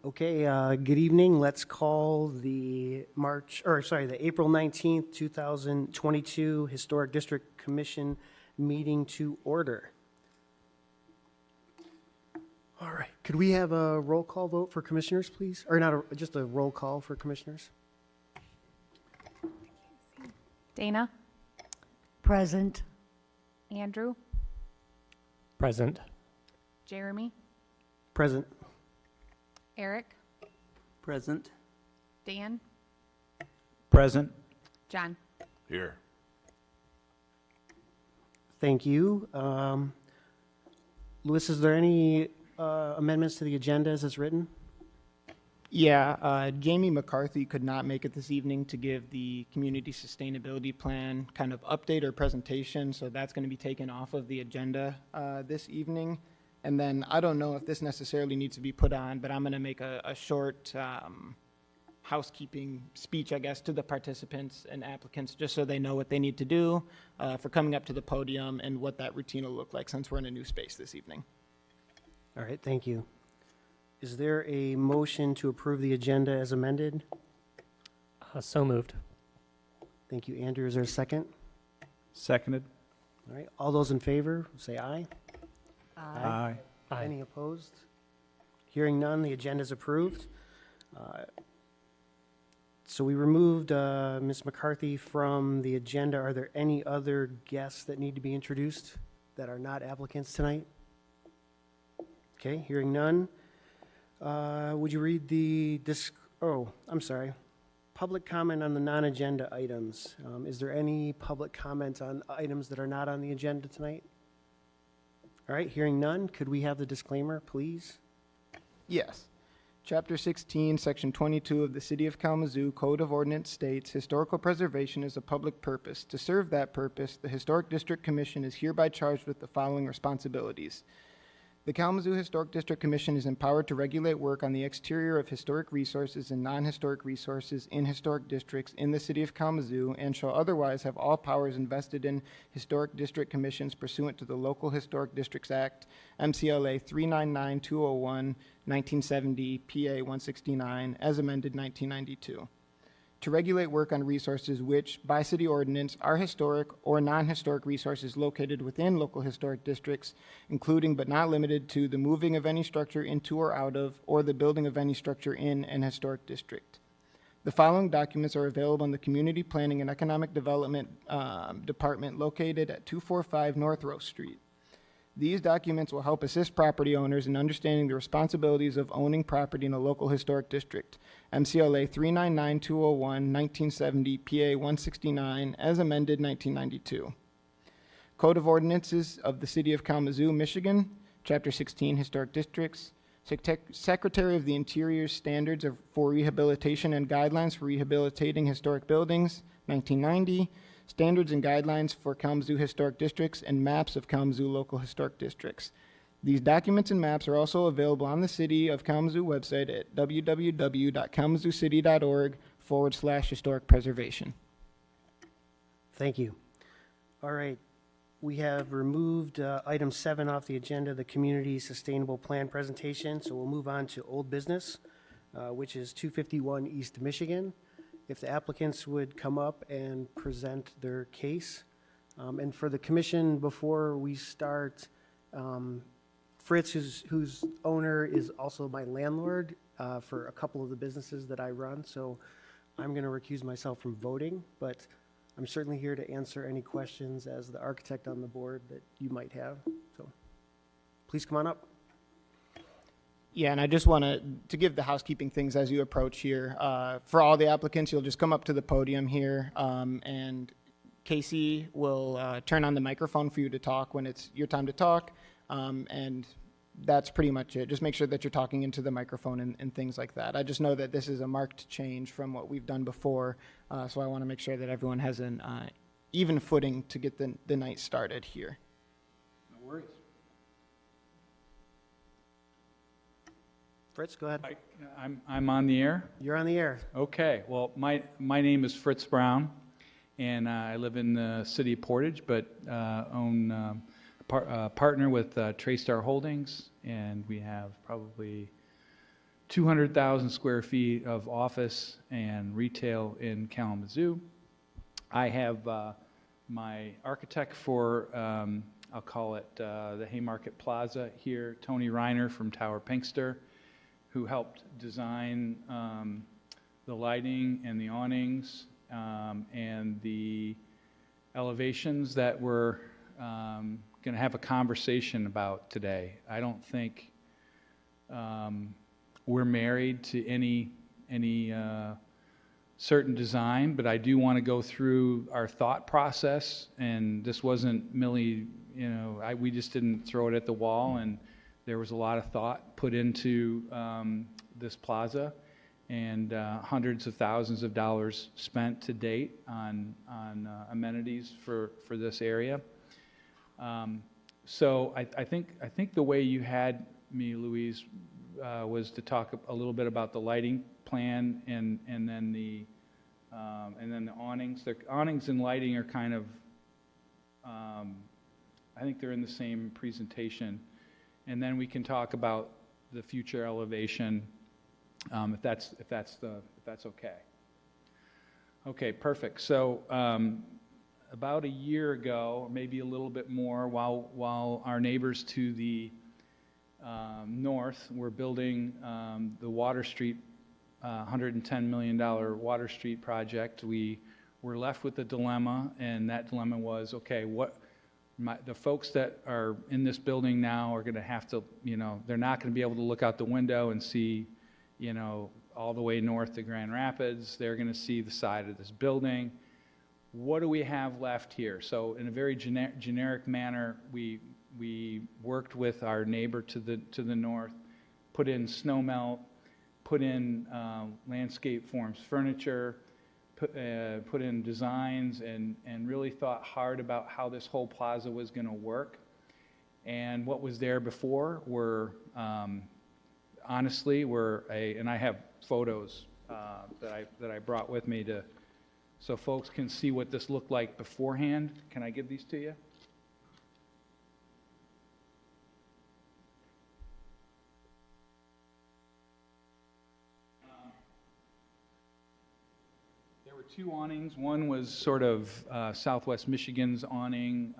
Okay, good evening. Let's call the the April 19th, 2022 Historic District Commission meeting to order. All right, could we have a roll call vote for commissioners, please? Or not, just a roll call for commissioners? Dana? Present. Andrew? Present. Jeremy? Present. Eric? Present. Dan? Present. John? Here. Thank you. Louis, is there any amendments to the agenda as it's written? Yeah, Jamie McCarthy could not make it this evening to give the community sustainability plan kind of update or presentation, so that's going to be taken off of the agenda this evening. And then I don't know if this necessarily needs to be put on, but I'm going to make a short housekeeping speech, I guess, to the participants and applicants, just so they know what they need to do for coming up to the podium and what that routine will look like since we're in a new space this evening. All right, thank you. Is there a motion to approve the agenda as amended? So moved. Thank you, Andrew. Is there a second? Seconded. All right, all those in favor, say aye. Aye. Aye. Any opposed? Hearing none, the agenda is approved. So we removed Ms. McCarthy from the agenda. Are there any other guests that need to be introduced that are not applicants tonight? Okay, hearing none. Would you read the public comment on the non-agenda items. Is there any public comment on items that are not on the agenda tonight? All right, hearing none, could we have the disclaimer, please? Yes. Chapter 16, Section 22 of the City of Kalamazoo Code of Ordinance states, historical preservation is a public purpose. To serve that purpose, the Historic District Commission is hereby charged with the following responsibilities. The Kalamazoo Historic District Commission is empowered to regulate work on the exterior of historic resources and non-historic resources in historic districts in the City of Kalamazoo and shall otherwise have all powers invested in Historic District Commissions pursuant to the Local Historic Districts Act, MCLA 399201, 1970, PA 169, as amended 1992. To regulate work on resources which, by city ordinance, are historic or non-historic resources located within local historic districts, including but not limited to the moving of any structure into or out of, or the building of any structure in an historic district. The following documents are available in the Community Planning and Economic Development Department located at 245 North Rose Street. These documents will help assist property owners in understanding the responsibilities of owning property in a local historic district. MCLA 399201, 1970, PA 169, as amended 1992. Code of Ordinances of the City of Kalamazoo, Michigan, Chapter 16, Historic Districts. Secretary of the Interior's Standards for Rehabilitation and Guidelines for Rehabilitating Historic Buildings, 1990. Standards and Guidelines for Kalamazoo Historic Districts and Maps of Kalamazoo Local Historic Districts. These documents and maps are also available on the City of Kalamazoo website at www.kalamazoocity.org/historic preservation. Thank you. All right, we have removed item 7 off the agenda, the Community Sustainable Plan presentation, so we'll move on to old business, which is 251 East Michigan. If the applicants would come up and present their case. And for the commission, before we start, Fritz, whose owner is also my landlord for a couple of the businesses that I run, so I'm going to recuse myself from voting, but I'm certainly here to answer any questions as the architect on the board that you might have. So please come on up. Yeah, and I just want to give the housekeeping things as you approach here. For all the applicants, you'll just come up to the podium here, and Casey will turn on the microphone for you to talk when it's your time to talk, and that's pretty much it. Just make sure that you're talking into the microphone and things like that. I just know that this is a marked change from what we've done before, so I want to make sure that everyone has an even footing to get the night started here. No worries. Fritz, go ahead. I'm on the air? You're on the air. Okay. Well, my name is Fritz Brown, and I live in the city of Portage, but own partner with Traystar Holdings, and we have probably 200,000 square feet of office and retail in Kalamazoo. I have my architect for, I'll call it the Haymarket Plaza here, Tony Reiner from Tower Pinkster, who helped design the lighting and the awnings and the elevations that we're going to have a conversation about today. I don't think we're married to any certain design, but I do want to go through our thought process, and this wasn't merely, we just didn't throw it at the wall, and there was a lot of thought put into this plaza, and hundreds of thousands of dollars spent to date on amenities for this area. So I think the way you had me, Louise, was to talk a little bit about the lighting plan and then the awnings. The awnings and lighting are kind of, I think they're in the same presentation, and then we can talk about the future elevation, if that's okay. Okay, perfect. So about a year ago, or maybe a little bit more, while our neighbors to the north were building the Water Street, $110 million Water Street project, we were left with a dilemma, and that dilemma was, okay, the folks that are in this building now are going to have to, they're not going to be able to look out the window and see, all the way north to Grand Rapids. They're going to see the side of this building. What do we have left here? So in a very generic manner, we worked with our neighbor to the north, put in snow melt, put in landscape forms furniture, put in designs, and really thought hard about how this whole plaza was going to work. And what was there before were, honestly, and I have photos that I brought with me so folks can see what this looked like beforehand. Can I give these to you? There were two awnings. One was sort of Southwest Michigan's awning,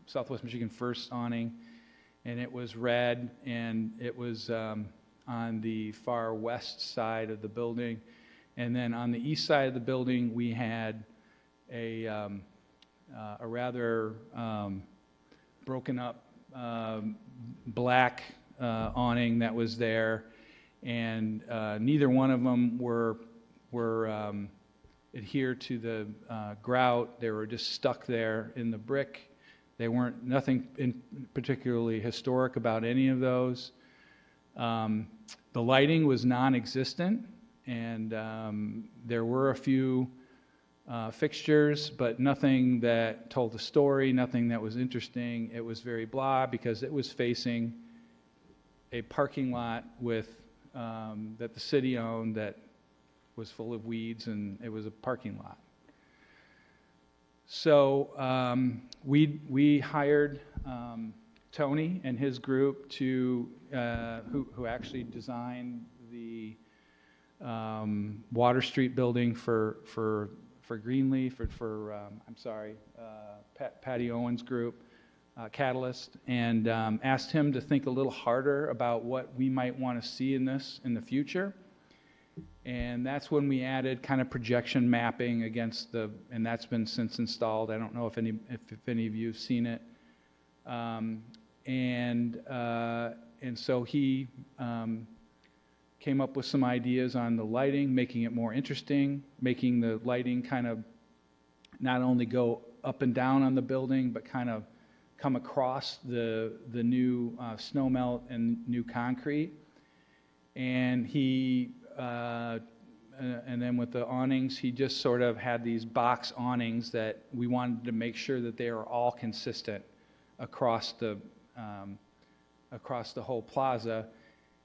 Southwest Michigan First awning, and it was red, and it was on the far west side of the building. And then on the east side of the building, we had a rather broken up black awning that was there, and neither one of them were adhered to the grout. They were just stuck there in the brick. They weren't nothing particularly historic about any of those. The lighting was non-existent, and there were a few fixtures, but nothing that told a story, nothing that was interesting. It was very blah because it was facing a parking lot with that the city owned that was full of weeds, and it was a parking lot. So we hired Tony and his group to who actually designed the Water Street building for Greenleaf, Patty Owens' group, Catalyst, and asked him to think a little harder about what we might want to see in this in the future. And that's when we added kind of projection mapping against and that's been since installed. I don't know if any of you have seen it. And so he came up with some ideas on the lighting, making it more interesting, making the lighting kind of not only go up and down on the building, but kind of come across the new snow melt and new concrete. And and then with the awnings, he just sort of had these box awnings that we wanted to make sure that they are all consistent across the whole plaza.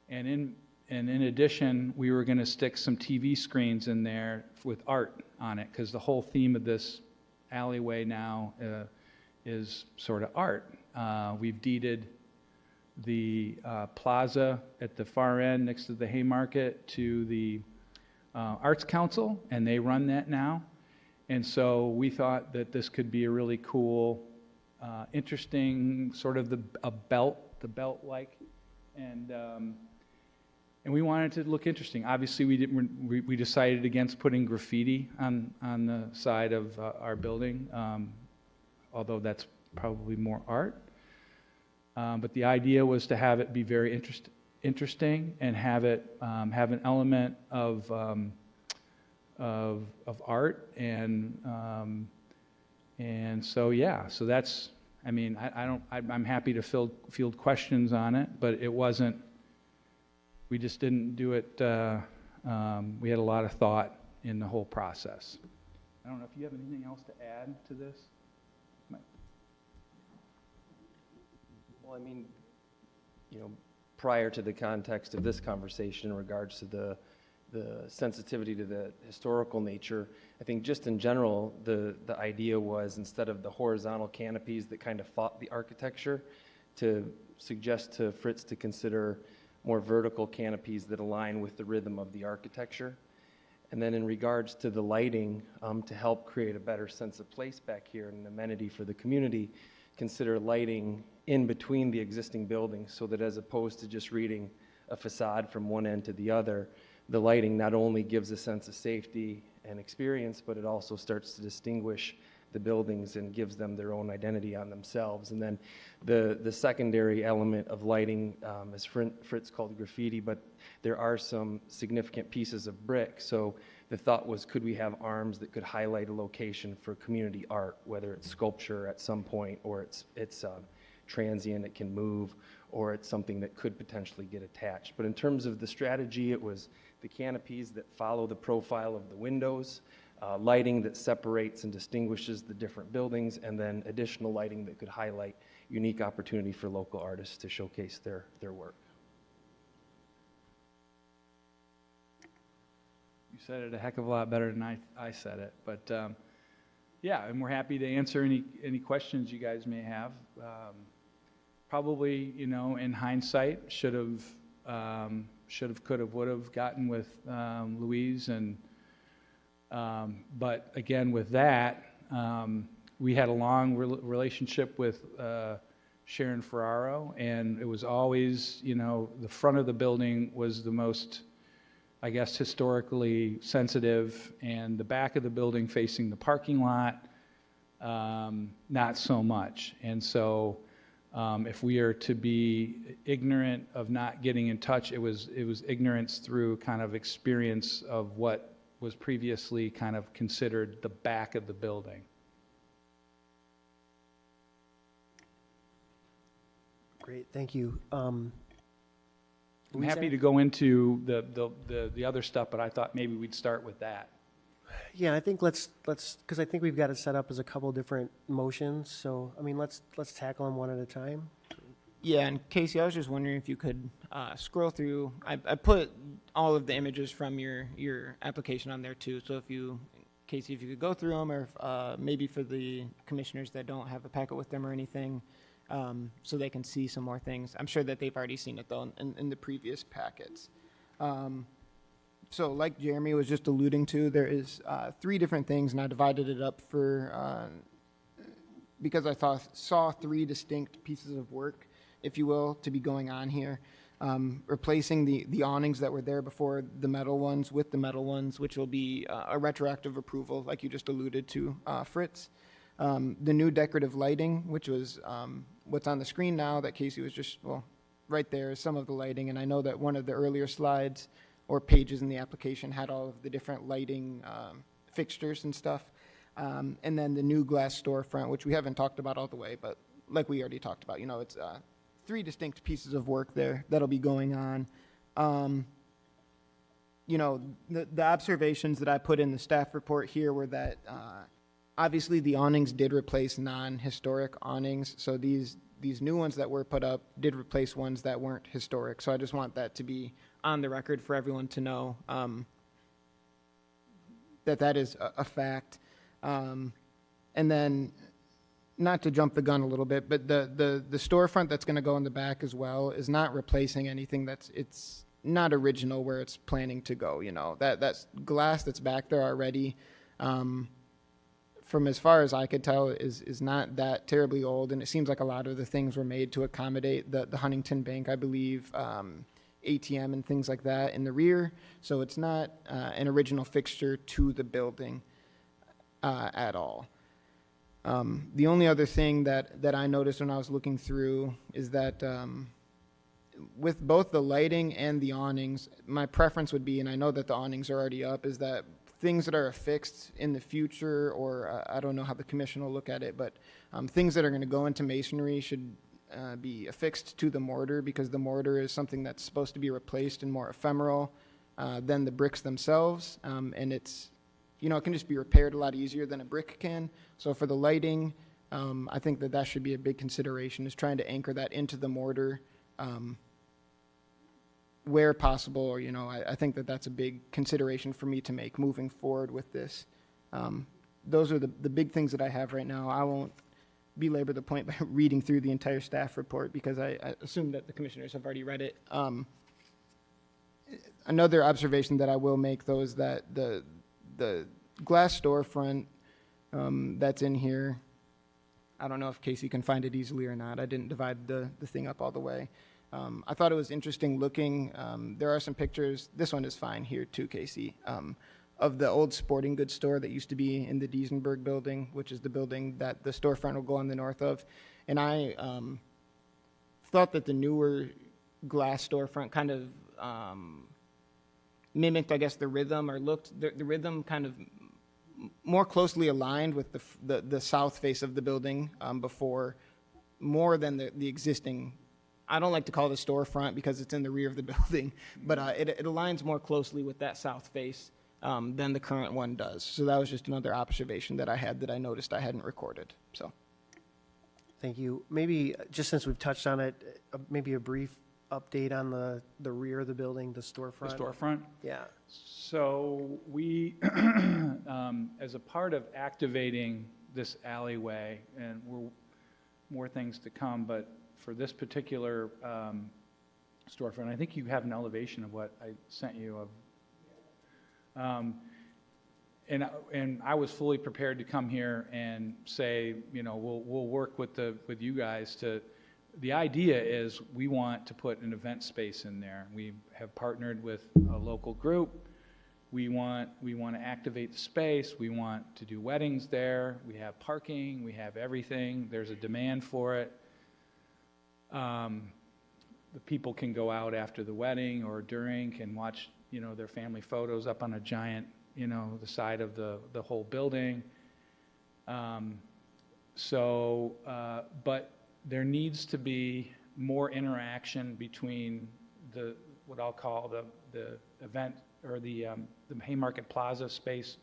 And in addition, we were going to stick some TV screens in there with art on it, because the whole theme of this alleyway now is sort of art. We've deeded the plaza at the far end next to the Haymarket to the Arts Council, and they run that now. And so we thought that this could be a really cool, interesting, sort of the belt-like, and we wanted it to look interesting. Obviously, we decided against putting graffiti on the side of our building, although that's probably more art. But the idea was to have it be very interesting and have it have an element of art, and so yeah. So that's, I mean, I'm happy to field questions on it, but it wasn't. We just didn't do it. We had a lot of thought in the whole process. I don't know if you have anything else to add to this. Well, I mean, you know, prior to the context of this conversation in regards to the sensitivity to the historical nature, I think just in general, the idea was, instead of the horizontal canopies that kind of fought the architecture, to suggest to Fritz to consider more vertical canopies that align with the rhythm of the architecture. And then in regards to the lighting, to help create a better sense of place back here and an amenity for the community, consider lighting in between the existing buildings, so that as opposed to just reading a facade from one end to the other, the lighting not only gives a sense of safety and experience, but it also starts to distinguish the buildings and gives them their own identity on themselves. And then the secondary element of lighting, as Fritz called graffiti, but there are some significant pieces of brick. So the thought was, could we have arms that could highlight a location for community art, whether it's sculpture at some point, or it's transient, it can move, or it's something that could potentially get attached. But in terms of the strategy, it was the canopies that follow the profile of the windows, lighting that separates and distinguishes the different buildings, and then additional lighting that could highlight unique opportunity for local artists to showcase their work. You said it a heck of a lot better than I said it, but yeah, and we're happy to answer any questions you guys may have. Probably, you know, in hindsight, should have, could have, would have gotten with Louise, and but again, with that, we had a long relationship with Sharon Ferraro, and it was always, you know, the front of the building was the most, I guess, historically sensitive, and the back of the building facing the parking lot, not so much. And so if we are to be ignorant of not getting in touch, it was ignorance through kind of experience of what was previously kind of considered the back of the building. Great, thank you. I'm Louise, happy to go into the other stuff, but I thought maybe we'd start with that. Yeah, I think let's because I think we've got it set up as a couple different motions. So I mean, let's tackle them one at a time. Yeah, and Casey, I was just wondering if you could scroll through. I put all of the images from your application on there too. So if you, Casey, if you could go through them, or if, maybe for the commissioners that don't have a packet with them or anything, so they can see some more things. I'm sure that they've already seen it though in the previous packets. So like Jeremy was just alluding to, there is 3 different things, and I divided it up for because I saw 3 distinct pieces of work, if you will, to be going on here. Replacing the awnings that were there before, the metal ones, with the metal ones, which will be a retroactive approval, like you just alluded to, Fritz. The new decorative lighting, which was what's on the screen now that Casey was just, well, right there is some of the lighting. And I know that one of the earlier slides or pages in the application had all of the different lighting fixtures and stuff. And then the new glass storefront, which we haven't talked about all the way, but like we already talked about, you know, it's 3 distinct pieces of work there that'll be going on. You know, the observations that I put in the staff report here were that obviously the awnings did replace non-historic awnings, so these new ones that were put up did replace ones that weren't historic. So I just want that to be on the record for everyone to know that is a fact. And then not to jump the gun a little bit, but the storefront that's going to go in the back as well is not replacing anything it's not original where it's planning to go. You know, that's glass that's back there already, from as far as I could tell, is not that terribly old, and it seems like a lot of the things were made to accommodate the Huntington Bank, I believe, ATM and things like that in the rear. So it's not an original fixture to the building at all. The only other thing that I noticed when I was looking through is that with both the lighting and the awnings, my preference would be, and I know that the awnings are already up, is that things that are affixed in the future, or I don't know how the commission will look at it, but things that are going to go into masonry should be affixed to the mortar, because the mortar is something that's supposed to be replaced and more ephemeral than the bricks themselves, and it's, you know, it can just be repaired a lot easier than a brick can. So for the lighting, I think that should be a big consideration, is trying to anchor that into the mortar where possible. Or, you know, I think that that's a big consideration for me to make moving forward with this. Those are the big things that I have right now. I won't belabor the point by reading through the entire staff report, because I assume that the commissioners have already read it. Another observation that I will make, though, is that the glass storefront that's in here, I don't know if Casey can find it easily or not. I didn't divide the thing up all the way. I thought it was interesting looking. There are some pictures. This one is fine here too, Casey, of the old sporting goods store that used to be in the Diesenberg Building, which is the building that the storefront will go on the north of. And I thought that the newer glass storefront kind of mimicked, I guess, the rhythm, or looked the rhythm kind of more closely aligned with the south face of the building before, more than the existing. I don't like to call it a storefront because it's in the rear of the building, but it aligns more closely with that south face than the current one does. So that was just another observation that I had that I noticed I hadn't recorded. So, Thank you. Maybe, just since we've touched on it, maybe a brief update on the rear of the building, the storefront? The storefront? Yeah. So we, as a part of activating this alleyway, and more things to come, but for this particular storefront, I think you have an elevation of what I sent you of. And I was fully prepared to come here and say, you know, we'll work with you guys to. The idea is we want to put an event space in there. We have partnered with a local group. We want to activate the space. We want to do weddings there. We have parking. We have everything. There's a demand for it. The people can go out after the wedding or during, can watch, you know, their family photos up on a giant, you know, the side of the whole building. But there needs to be more interaction between what I'll call the event, or the Haymarket Plaza space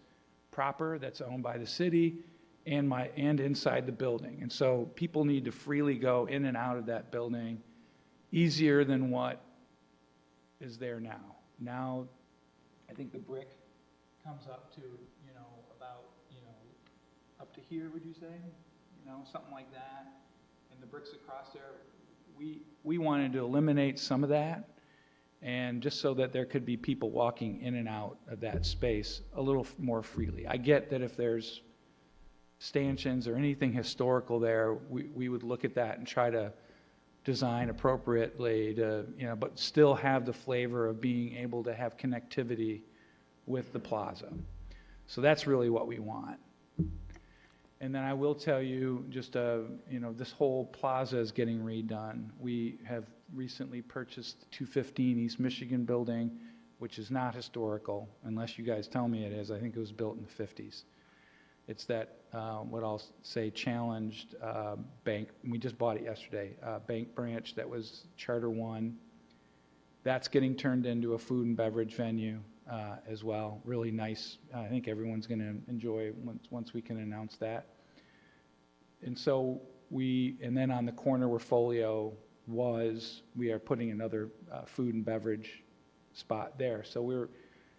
proper that's owned by the city, and inside the building. And so people need to freely go in and out of that building easier than what is there now. Now, I think the brick comes up to, you know, about, you know, up to here, would you say? You know, something like that. And the bricks across there, we wanted to eliminate some of that, and just so that there could be people walking in and out of that space a little more freely. I get that if there's stanchions or anything historical there, we would look at that and try to design appropriately to, you know, but still have the flavor of being able to have connectivity with the plaza. So that's really what we want. And then I will tell you, just, you know, this whole plaza is getting redone. We have recently purchased 215 East Michigan building, which is not historical, unless you guys tell me it is. I think it was built in the 50s. It's that, what I'll say, challenged bank. We just bought it yesterday. Bank branch that was Charter One. That's getting turned into a food and beverage venue as well. Really nice. I think everyone's going to enjoy once we can announce that. And so and then on the corner where Folio was, we are putting another food and beverage spot there. So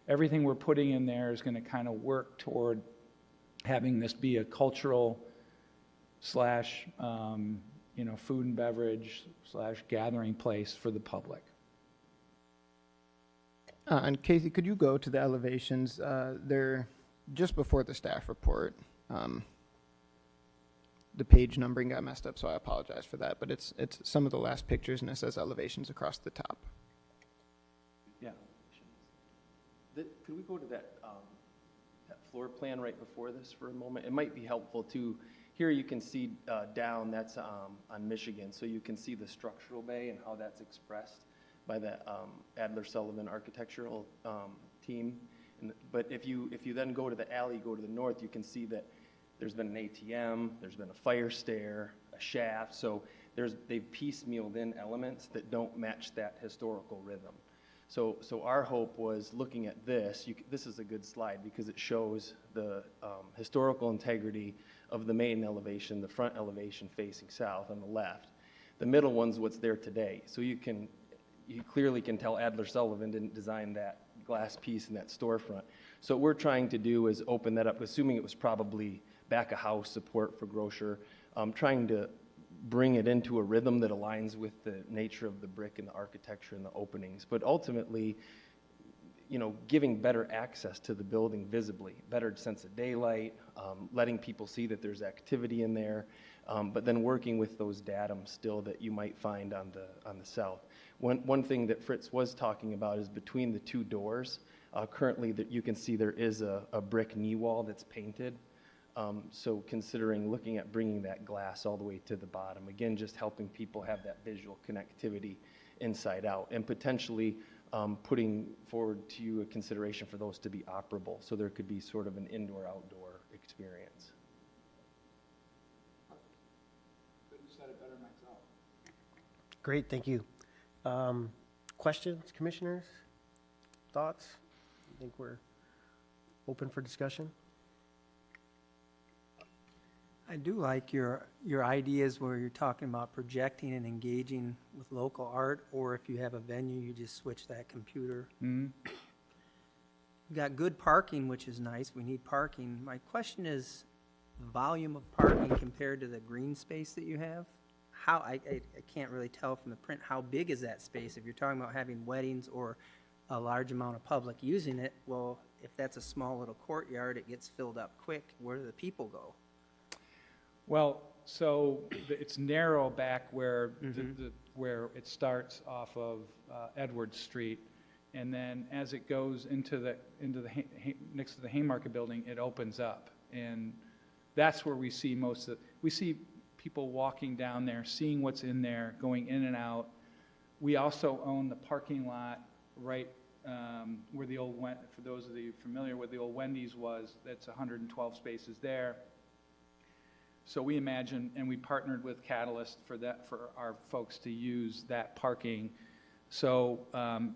everything we're putting in there is going to kind of work toward having this be a cultural slash, food and beverage slash gathering place for the public. And Casey, could you go to the elevations? They're just before the staff report. The page numbering got messed up, so I apologize for that. But it's some of the last pictures, and it says elevations across the top. Yeah. Could we go to that floor plan right before this for a moment? It might be helpful to, here you can see down, that's on Michigan, so you can see the structural bay and how that's expressed by the Adler-Sullivan architectural team. But if you then go to the alley, go to the north, you can see that there's been an ATM, there's been a fire stair, a shaft, so they've piecemealed in elements that don't match that historical rhythm. So our hope was looking at this, this is a good slide because it shows the historical integrity of the main elevation, the front elevation facing south on the left. The middle one's what's there today. So you clearly can tell Adler-Sullivan didn't design that glass piece in that storefront. So what we're trying to do is open that up, assuming it was probably back of house support for grocer, trying to bring it into a rhythm that aligns with the nature of the brick and the architecture and the openings. But ultimately, giving better access to the building visibly, better sense of daylight, letting people see that there's activity in there, but then working with those datums still that you might find on the south. One thing that Fritz was talking about is between the two doors. Currently, that you can see there is a brick knee wall that's painted. So considering looking at bringing that glass all the way to the bottom, again, just helping people have that visual connectivity inside out, and potentially putting forward to you a consideration for those to be operable, so there could be sort of an indoor-outdoor experience. Couldn't have said it better myself. Great, thank you. Questions, commissioners? Thoughts? I think we're open for discussion. I do like your ideas where you're talking about projecting and engaging with local art, or if you have a venue, you just switch that computer. Mm-hmm. You've got good parking, which is nice. We need parking. My question is volume of parking compared to the green space that you have. How I can't really tell from the print, how big is that space? If you're talking about having weddings or a large amount of public using it, well, if that's a small little courtyard, it gets filled up quick. Where do the people go? Well, so it's narrow back where where it starts off of Edwards Street, and then as it goes into the next to the Haymarket Building, it opens up, and that's where we see we see people walking down there, seeing what's in there, going in and out. We also own the parking lot right where the old, for those of you familiar, where the old Wendy's was. That's 112 spaces there. So we imagine, and we partnered with Catalyst for our folks to use that parking. So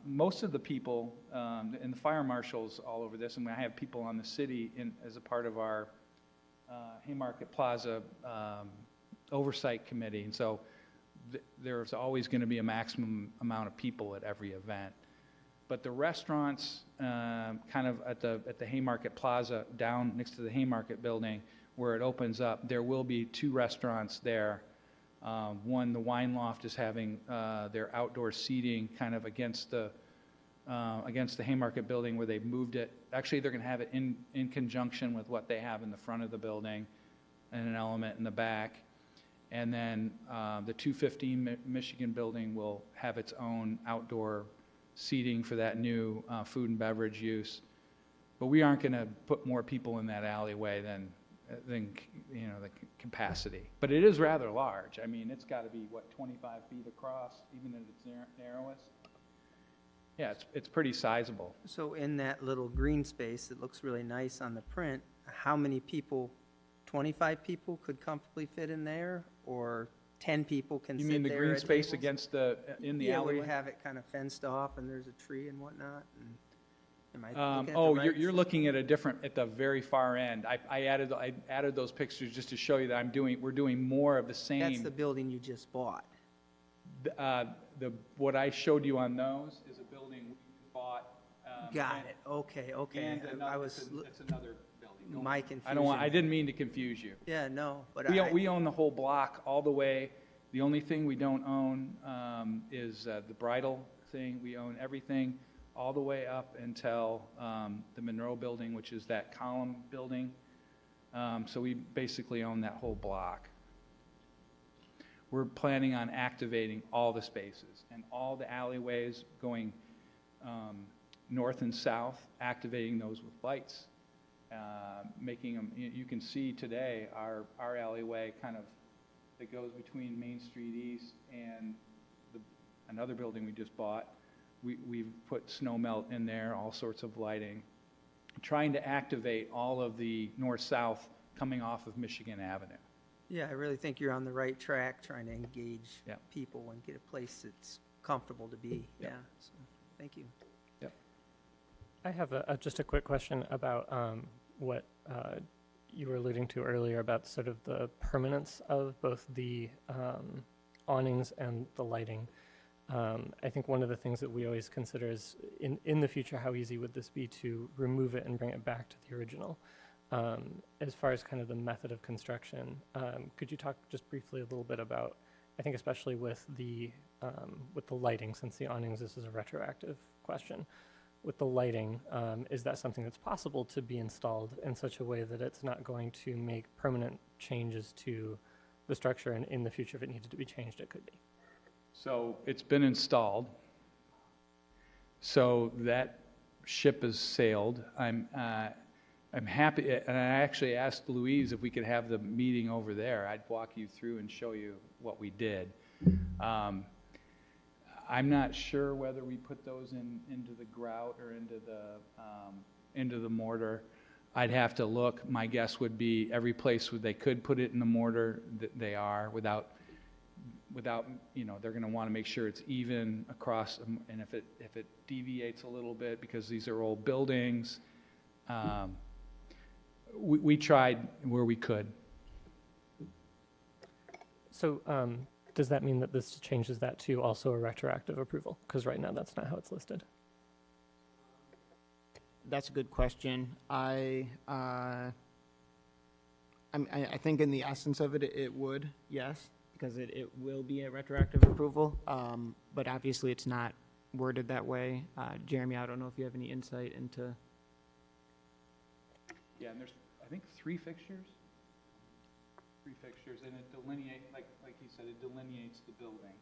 most of the people, and the fire marshals all over this, and I have people on the city as a part of our Haymarket Plaza oversight committee. And so there's always going to be a maximum amount of people at every event. But the restaurants kind of at the Haymarket Plaza down next to the Haymarket Building, where it opens up, there will be 2 restaurants there. One, the Wine Loft is having their outdoor seating kind of against the Haymarket Building, where they've moved it. Actually, they're going to have it in conjunction with what they have in the front of the building and an element in the back. And then the 215 Michigan Building will have its own outdoor seating for that new food and beverage use. But we aren't going to put more people in that alleyway than the capacity. But it is rather large. I mean, it's got to be, 25 feet across, even at its narrowest? Yeah, it's pretty sizable. So in that little green space, it looks really nice on the print. How many people, 25 people could comfortably fit in there? Or 10 people can sit there? You mean the green at space tables? against in the Yeah, alleyway? where you have it kind of fenced off and there's a tree and whatnot? And am I looking at Oh, the right you're looking at at the very far end. I added those pictures just to show you that we're doing more of the same. That's the building you just bought. What I showed you on those is a building we bought. Got it. Okay. And I was it's another building. my confusion. I didn't mean to confuse you. Yeah, no, but We own the whole block all the way. The only thing we don't own is the bridal thing. We own everything all the way up until the Monroe Building, which is that column building. So we basically own that whole block. We're planning on activating all the spaces and all the alleyways going north and south, activating those with lights, making them, you can see today our alleyway kind of that goes between Main Street East and another building we just bought. We've put snow melt in there, all sorts of lighting, trying to activate all of the north-south coming off of Michigan Avenue. Yeah, I really think you're on the right track, trying to engage Yep. people and get a place that's comfortable to be. Yep. Yeah, so, thank you. I have just a quick question about what you were alluding to earlier about sort of the permanence of both the awnings and the lighting. I think one of the things that we always consider is in the future, how easy would this be to remove it and bring it back to the original? As far as kind of the method of construction, could you talk just briefly a little bit about, I think especially with the lighting, since the awnings, this is a retroactive question. With the lighting, is that something that's possible to be installed in such a way that it's not going to make permanent changes to the structure, and in the future, if it needed to be changed, it could be? So it's been installed. So that ship has sailed. I'm happy, and I actually asked Louise if we could have the meeting over there. I'd walk you through and show you what we did. I'm not sure whether we put those into the grout or into the mortar. I'd have to look. My guess would be every place where they could put it in the mortar, they are, without, they're going to want to make sure it's even across, and if it deviates a little bit, because these are old buildings, we tried where we could. So does that mean that this changes that to also a retroactive approval? Because right now, that's not how it's listed. That's a good question. I think in the essence of it, it would, yes, because it will be a retroactive approval. But obviously, it's not worded that way. Jeremy, I don't know if you have any insight into. Yeah, and there's, I think, three fixtures, and it delineates, like he said, it delineates the buildings.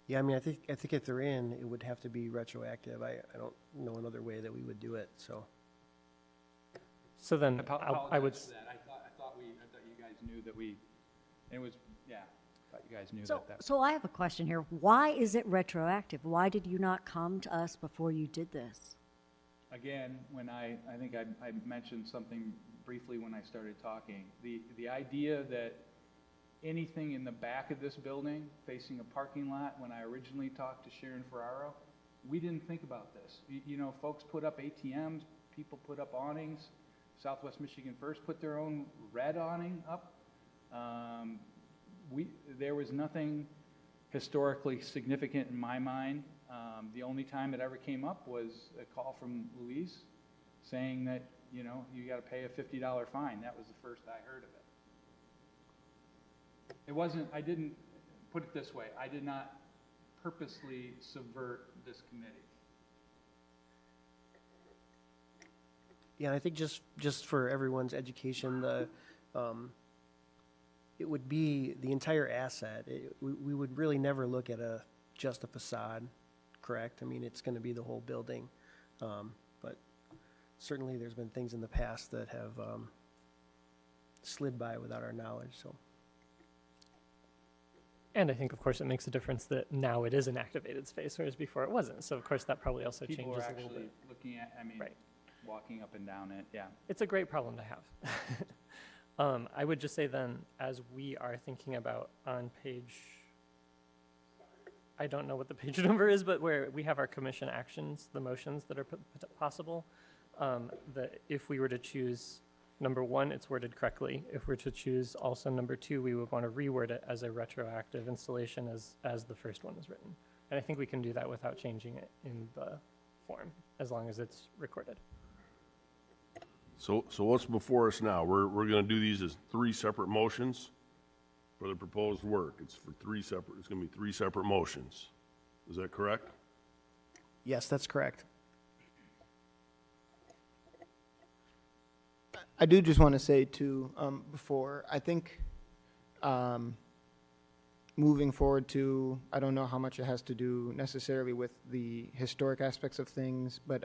Yeah, I mean, I think if they're in, it would have to be retroactive. I don't know another way that we would do it, so. So then, I would, Apologize for that. I thought you guys knew that we, and it was, yeah, I thought you guys knew So, that. so I have a question here. Why is it retroactive? Why did you not come to us before you did this? Again, when I think I mentioned something briefly when I started talking, the idea that anything in the back of this building facing a parking lot, when I originally talked to Sharon Ferraro, we didn't think about this. Folks put up ATMs, people put up awnings. Southwest Michigan First put their own red awning up. There was nothing historically significant in my mind. The only time it ever came up was a call from Louise saying that, you got to pay a $50 fine. That was the first I heard of it. It wasn't, I didn't, put it this way, I did not purposely subvert this committee. Yeah, and I think just for everyone's education, it would be the entire asset. We would really never look at just a facade, correct? I mean, it's going to be the whole building. But certainly there's been things in the past that have slid by without our knowledge, so. and I think, of course, it makes a difference that now it is an activated space, whereas before it wasn't. So, of course, that probably also People changes are a little actually bit. looking at, Right. walking up and down it, yeah. It's a great problem to have. I would just say then, as we are thinking about on page, I don't know what the page number is, but where we have our commission actions, the motions that are possible, that if we were to choose number one, it's worded correctly. If we're to choose also number two, we would want to reword it as a retroactive installation as the first one is written. And I think we can do that without changing it in the form, as long as it's recorded. So what's before us now? We're gonna do these as 3 separate motions for the proposed work. It's gonna be 3 separate motions. Is that correct? Yes, that's correct. I do just want to say too, before, I think, moving forward to, I don't know how much it has to do necessarily with the historic aspects of things, but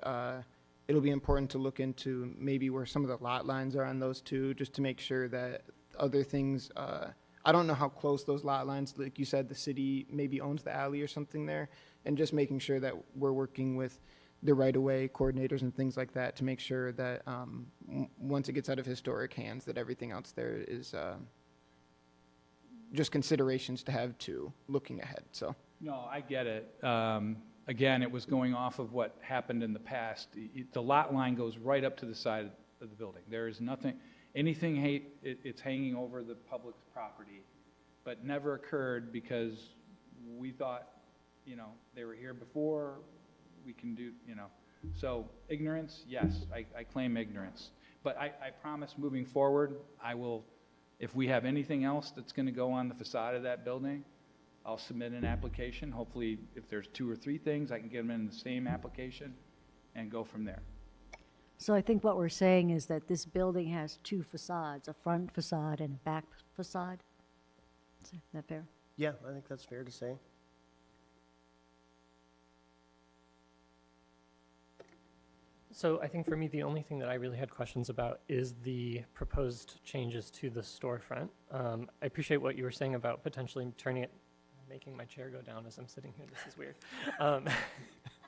it'll be important to look into maybe where some of the lot lines are on those two, just to make sure that other things, I don't know how close those lot lines, like you said, the city maybe owns the alley or something there, and just making sure that we're working with the right-of-way coordinators and things like that to make sure that once it gets out of historic hands, that everything else there is just considerations to have to looking ahead, so. No, I get it. Again, it was going off of what happened in the past. The lot line goes right up to the side of the building. There is nothing, it's hanging over the public property, but never occurred because we thought, they were here before, we can do, So ignorance, yes, I claim ignorance. But I promise moving forward, I will, if we have anything else that's going to go on the facade of that building, I'll submit an application. Hopefully, if there's 2 or 3 things, I can get them in the same application and go from there. So I think what we're saying is that this building has 2 facades, a front facade and a back facade. Is that fair? Yeah, I think that's fair to say. So I think for me, the only thing that I really had questions about is the proposed changes to the storefront. I appreciate what you were saying about potentially making my chair go down as I'm sitting here. This is weird.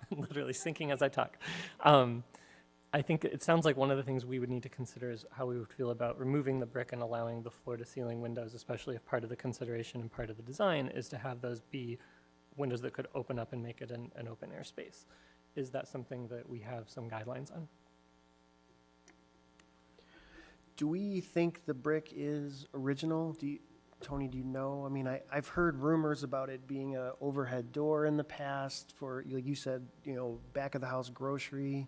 Literally sinking as I talk. I think it sounds like one of the things we would need to consider is how we would feel about removing the brick and allowing the floor-to-ceiling windows, especially if part of the consideration and part of the design is to have those be windows that could open up and make it an open-air space. Is that something that we have some guidelines on? Do we think the brick is original? Tony, do you know? I mean, I've heard rumors about it being an overhead door in the past for, like you said, back of the house grocery.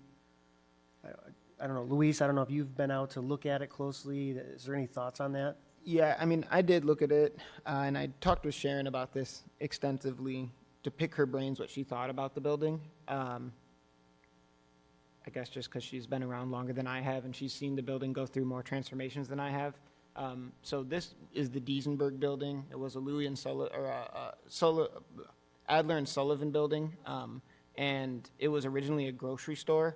I don't know. Luis, I don't know if you've been out to look at it closely. Is there any thoughts on that? Yeah, I mean, I did look at it, and I talked with Sharon about this extensively to pick her brains what she thought about the building. I guess just because she's been around longer than I have, and she's seen the building go through more transformations than I have. So this is the Diesenberg Building. It was a Adler and Sullivan building, and it was originally a grocery store,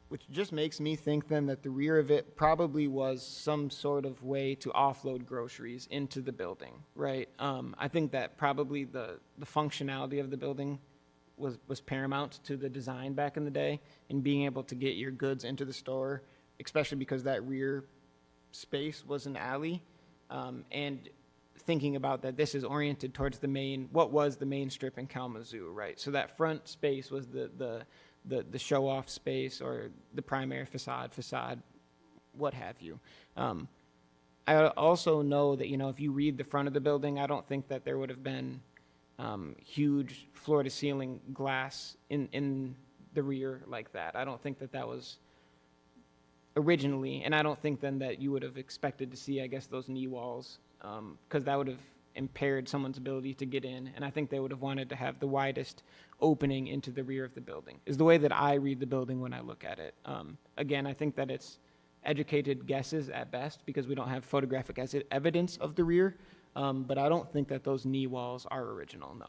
which just makes me think then that the rear of it probably was some sort of way to offload groceries into the building, right? I think that probably the functionality of the building was paramount to the design back in the day, and being able to get your goods into the store, especially because that rear space was an alley, and thinking about that this is oriented towards what was the main strip in Kalamazoo, right? So that front space was the show-off space or the primary facade, what have you. I also know that, if you read the front of the building, I don't think that there would have been huge floor-to-ceiling glass in the rear like that. I don't think that that was originally, and I don't think then that you would have expected to see, I guess, those knee walls, because that would have impaired someone's ability to get in, and I think they would have wanted to have the widest opening into the rear of the building, is the way that I read the building when I look at it. Again, I think that it's educated guesses at best, because we don't have photographic evidence of the rear, but I don't think that those knee walls are original, no.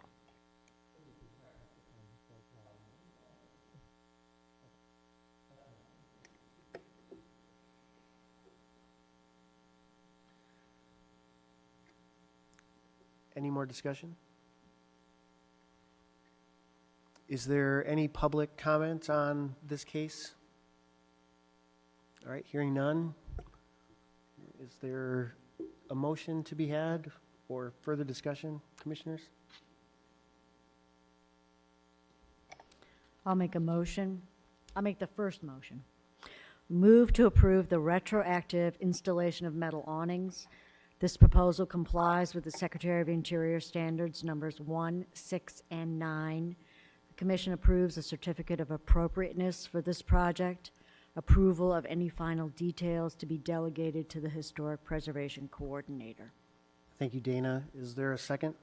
Any more discussion? Is there any public comment on this case? All right, hearing none. Is there a motion to be had or further discussion, commissioners? I'll make a motion. I'll make the first motion. Move to approve the retroactive installation of metal awnings. This proposal complies with the Secretary of Interior Standards numbers 1, 6, and 9. The Commission approves a certificate of appropriateness for this project. approval of any final details to be delegated to the Historic Preservation Coordinator. Thank you, Dana. Is there a second?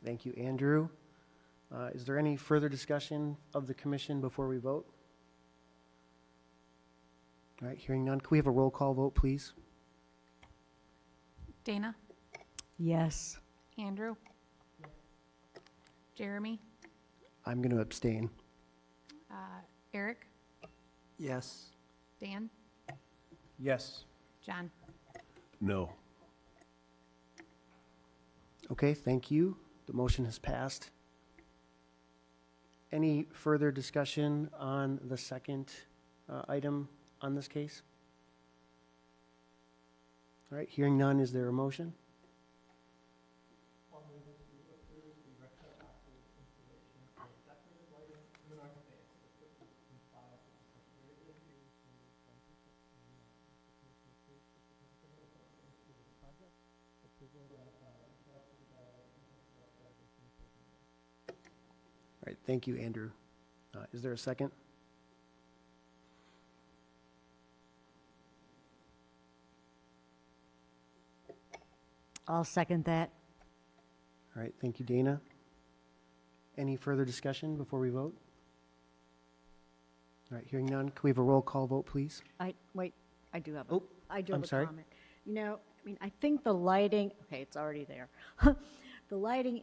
Thank you, Andrew. Is there any further discussion of the commission before we vote? All right, hearing none, can we have a roll call vote, please? Dana, Yes. Andrew, Jeremy, I'm going to abstain. Eric, Yes. Dan, Yes. John. No. Okay, thank you. The motion has passed. Any further discussion on the second item on this case? All right, hearing none, is there a motion? All right, thank you, Andrew. Is there a second? I'll second that. All right, thank you, Dana. Any further discussion before we vote? All right, hearing none, can we have a roll call vote, please? Wait, I do have, Oh, I do I'm have a sorry. comment. You know, I mean, I think the lighting, okay, it's already there. The lighting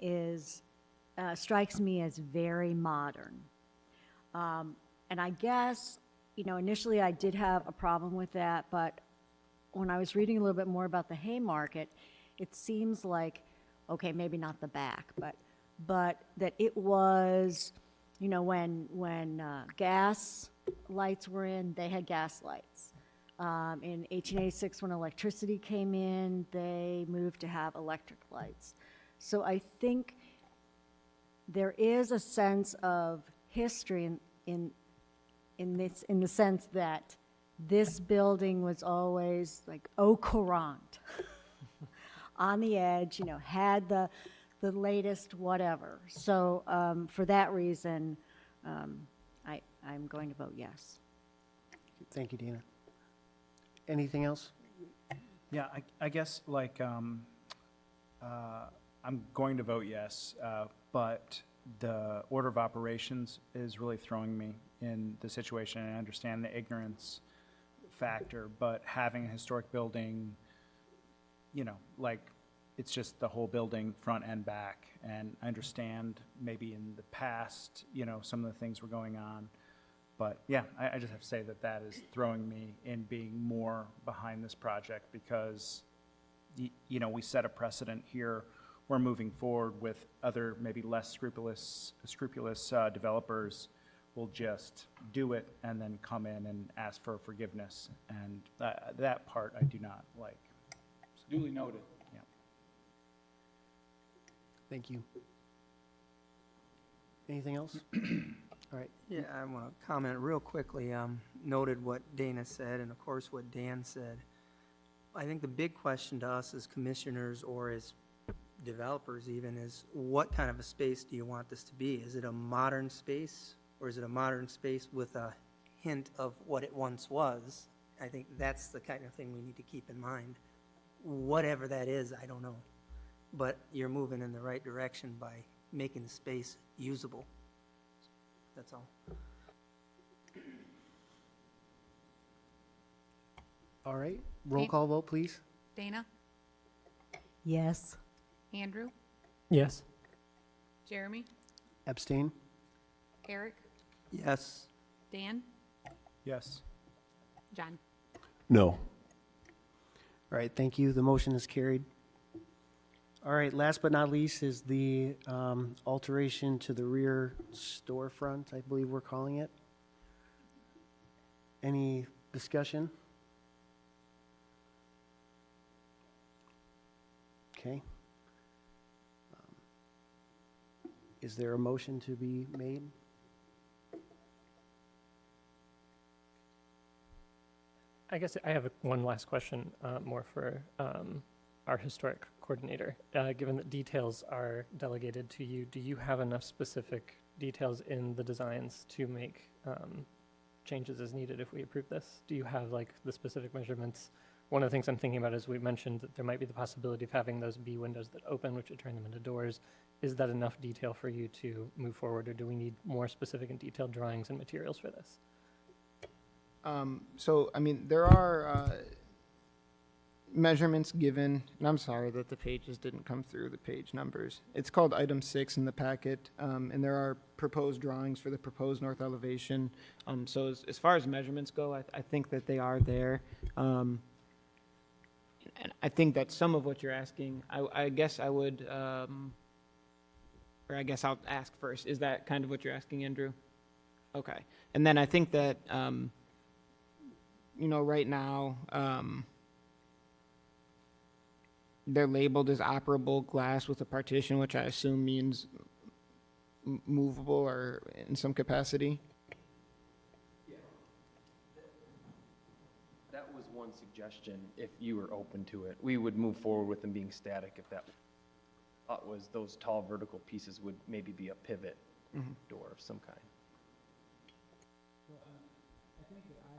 strikes me as very modern. And I guess, you know, initially I did have a problem with that, but when I was reading a little bit more about the Haymarket, it seems like, okay, maybe not the back, but that it was, you know, when gas lights were in, they had gas lights. In 1886, when electricity came in, they moved to have electric lights. So I think there is a sense of history in the sense that this building was always like au courant, on the edge, you know, had the latest whatever. So for that reason, I'm going to vote yes. Thank you, Dana. Anything else? Yeah, I guess, like, I'm going to vote yes, but the order of operations is really throwing me in the situation, and I understand the ignorance factor, but having a historic building, you know, like, it's just the whole building, front and back, and I understand maybe in the past, you know, some of the things were going on, but yeah, I just have to say that is throwing me in being more behind this project, because, you know, we set a precedent here. We're moving forward with other maybe less scrupulous developers will just do it and then come in and ask for forgiveness, and that part I do not like. Duly noted. Yeah. Thank you. Anything else? All right. Yeah, I want to comment real quickly. Noted what Dana said, and of course what Dan said. I think the big question to us as commissioners, or as developers even, is what kind of a space do you want this to be? Is it a modern space, or is it a modern space with a hint of what it once was? I think that's the kind of thing we need to keep in mind. Whatever that is, I don't know. But you're moving in the right direction by making the space usable. That's all. All right, roll Okay. call vote, please. Dana, Yes. Andrew, Yes. Jeremy, Abstain? Eric, Yes. Dan, Yes. John. No. All right, thank you. The motion is carried. All right, last but not least is the alteration to the rear storefront, I believe we're calling it. Any discussion? Okay. Is there a motion to be made? I guess I have one last question, more for our historic coordinator. Given that details are delegated to you, do you have enough specific details in the designs to make changes as needed if we approve this? Do you have like the specific measurements? One of the things I'm thinking about is we mentioned that there might be the possibility of having those B windows that open, which would turn them into doors. Is that enough detail for you to move forward, or do we need more specific and detailed drawings and materials for this? So, I mean, there are measurements given, and I'm sorry that the pages didn't come through, the page numbers. It's called item 6 in the packet, and there are proposed drawings for the proposed north elevation. So as far as measurements go, I think that they are there. And I think that some of what you're asking, I guess I would, or I guess I'll ask first, is that kind of what you're asking, Andrew? Okay. And then I think that, you know, right now, they're labeled as operable glass with a partition, which I assume means movable or in some capacity. That was one suggestion, if you were open to it. We would move forward with them being static if that thought was those tall vertical pieces would maybe be a pivot door of some kind. I think that I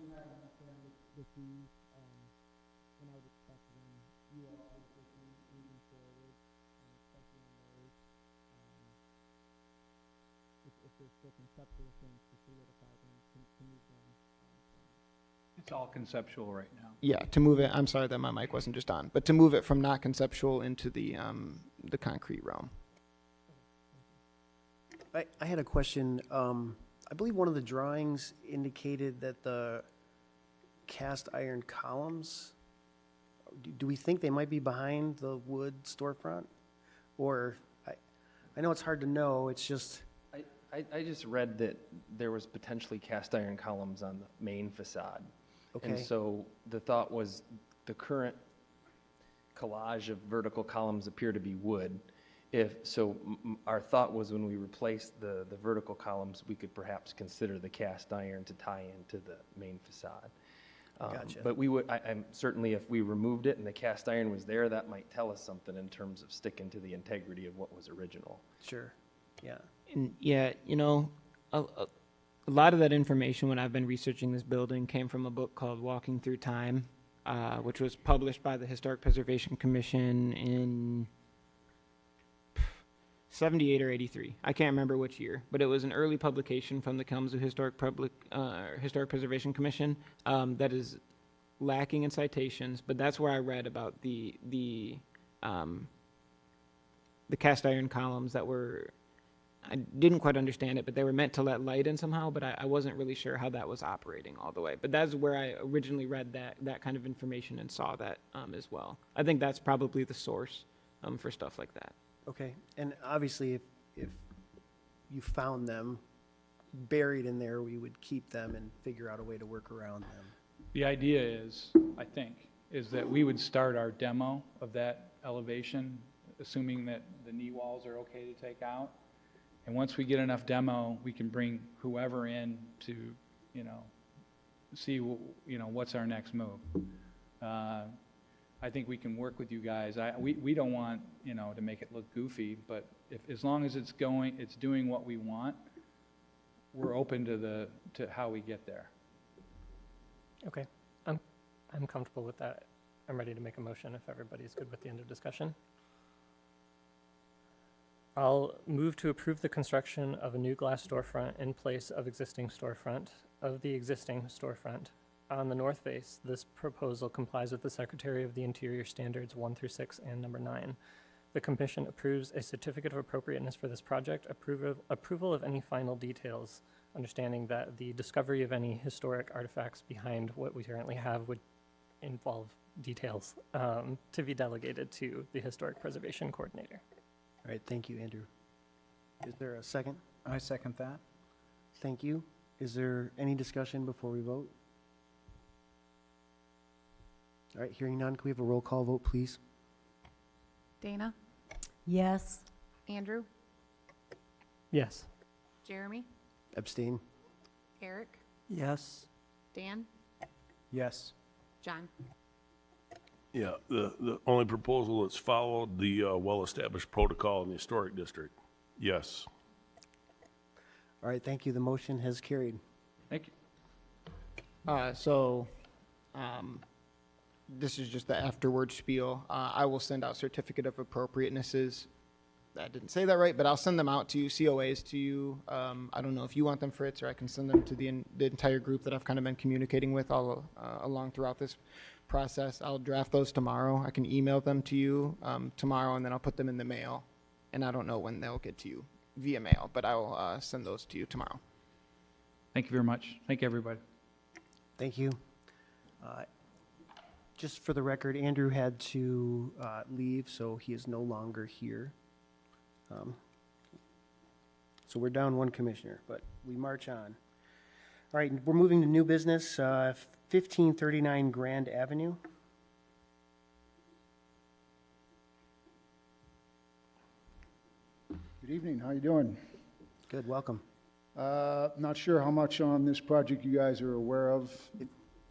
do have an understanding with these, and I would expect them, you all to be moving forward, especially on those. If there's still conceptual things to solidify them, to move them. It's all conceptual right now. Yeah, to move it, I'm sorry that my mic wasn't just on, but to move it from not conceptual into the concrete realm. I had a question. I believe one of the drawings indicated that the cast iron columns, do we think they might be behind the wood storefront? Or, I know it's hard to know, it's just, I just read that there was potentially cast iron columns on the main facade. okay. And so the thought was the current collage of vertical columns appear to be wood. Our thought was when we replaced the vertical columns, we could perhaps consider the cast iron to tie into the main facade. Gotcha. But we would, I'm certainly if we removed it and the cast iron was there, that might tell us something in terms of sticking to the integrity of what was original. Sure, yeah. And yeah, you know, a lot of that information when I've been researching this building came from a book called Walking Through Time, which was published by the Historic Preservation Commission in 78 or 83. I can't remember which year, but it was an early publication from the Kalamazoo Historic Preservation Commission that is lacking in citations, but that's where I read about the cast iron columns that were, I didn't quite understand it, but they were meant to let light in somehow, but I wasn't really sure how that was operating all the way. But that's where I originally read that kind of information and saw that as well. I think that's probably the source for stuff like that. Okay, and obviously if you found them buried in there, we would keep them and figure out a way to work around them. The idea is, I think, is that we would start our demo of that elevation, assuming that the knee walls are okay to take out. And once we get enough demo, we can bring whoever in to, you know, see, you know, what's our next move. I think we can work with you guys. We don't want, you know, to make it look goofy, but as long as it's doing what we want, we're open to how we get there. Okay, I'm comfortable with that. I'm ready to make a motion if everybody's good with the end of discussion. I'll move to approve the construction of a new glass storefront in place of the existing storefront. On the north face, this proposal complies with the Secretary of the Interior Standards 1 through 6 and number 9. The Commission approves a certificate of appropriateness for this project, approval of any final details, understanding that the discovery of any historic artifacts behind what we currently have would involve details to be delegated to the Historic Preservation Coordinator. All right, thank you, Andrew. Is there a second? I second that. Thank you. Is there any discussion before we vote? All right, hearing none, can we have a roll call vote, please? Dana, Yes. Andrew, Yes. Jeremy, Abstain? Eric, Yes. Dan, Yes. John. Yeah, the only proposal that's followed the well-established protocol in the historic district. Yes. All right, thank you. The motion has carried. Thank you. This is just the afterward spiel. I will send out certificate of appropriatenesses. I didn't say that right, but I'll send them out to you, COAs to you. I don't know if you want them, Fritz, or I can send them to the entire group that I've kind of been communicating with all along throughout this process. I'll draft those tomorrow. I can email them to you tomorrow, and then I'll put them in the mail. And I don't know when they'll get to you via mail, but I will send those to you tomorrow. Thank you very much. Thank you, everybody. Thank you. Just for the record, Andrew had to leave, so he is no longer here. So we're down one commissioner, but we march on. All right, we're moving to new business, 1539 Grand Avenue. Good evening, how you doing? Good, welcome. Not sure how much on this project you guys are aware of.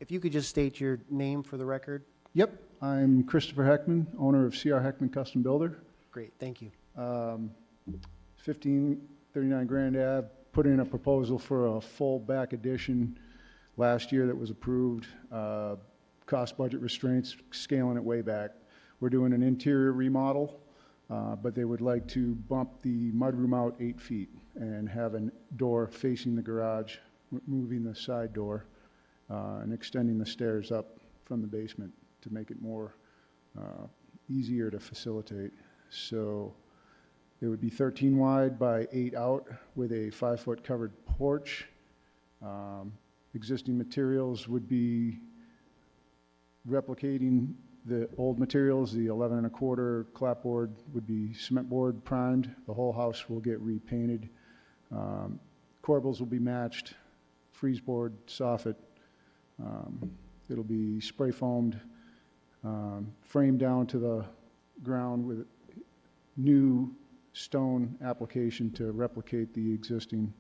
If you could just state your name for the record. Yep, I'm Christopher Heckman, owner of C.R. Heckman Custom Builder. Great, thank you. 1539 Grand Ave, put in a proposal for a full back addition last year that was approved. Cost budget restraints, scaling it way back. We're doing an interior remodel, but they would like to bump the mudroom out 8 feet and have a door facing the garage, moving the side door, and extending the stairs up from the basement to make it more easier to facilitate. So it would be 13 wide by 8 out with a 5-foot covered porch. Existing materials would be replicating the old materials. The 11 1/4 clapboard would be cement board primed. The whole house will get repainted. Corbels will be matched, freeze board, soffit. It'll be spray foamed, framed down to the ground with new stone application to replicate the existing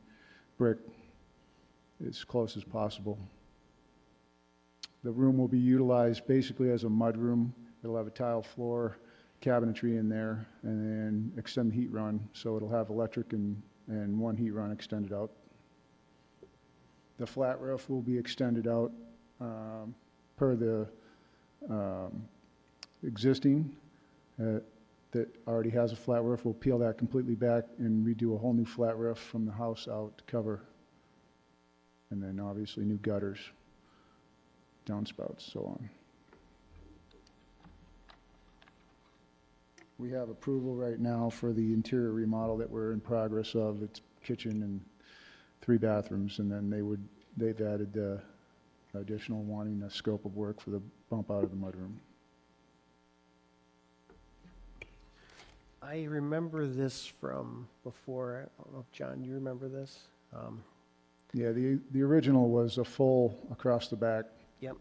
brick as close as possible. The room will be utilized basically as a mudroom. It'll have a tile floor, cabinetry in there, and then extend the heat run, so it'll have electric and one heat run extended out. The flat roof will be extended out per the existing that already has a flat roof. We'll peel that completely back and redo a whole new flat roof from the house out to cover. And then obviously new gutters, downspouts, so on. We have approval right now for the interior remodel that we're in progress of. It's kitchen and 3 bathrooms, and then they've added the additional wanting a scope of work for the bump out of the mudroom. I remember this from before. I don't know if, John, you remember this? Yeah, the original was a full across the back. Yep.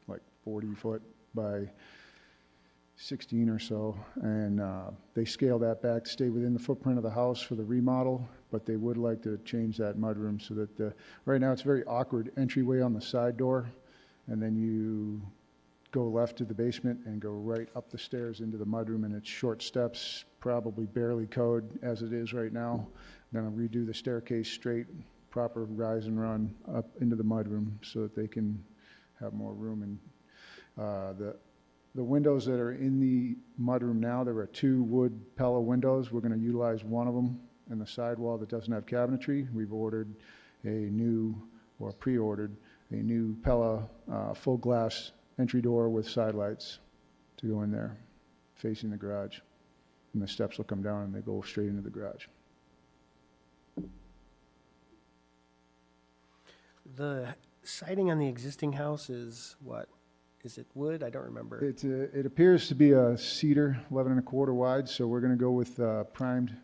Like 40 foot by 16 or so, and they scaled that back to stay within the footprint of the house for the remodel, but they would like to change that mudroom so that right now it's a very awkward entryway on the side door, and then you go left to the basement and go right up the stairs into the mudroom, and it's short steps, probably barely code as it is right now. Then I'll redo the staircase straight, proper rise and run up into the mudroom so that they can have more room. And the windows that are in the mudroom now, there are 2 wood Pella windows. We're going to utilize one of them in the sidewall that doesn't have cabinetry. We've ordered a new, or pre-ordered, a new Pella full glass entry door with side lights to go in there, facing the garage. And the steps will come down and they go straight into the garage. The siding on the existing house is what? Is it wood? I don't remember. It appears to be a cedar, 11 1/4 wide, so we're going to go with primed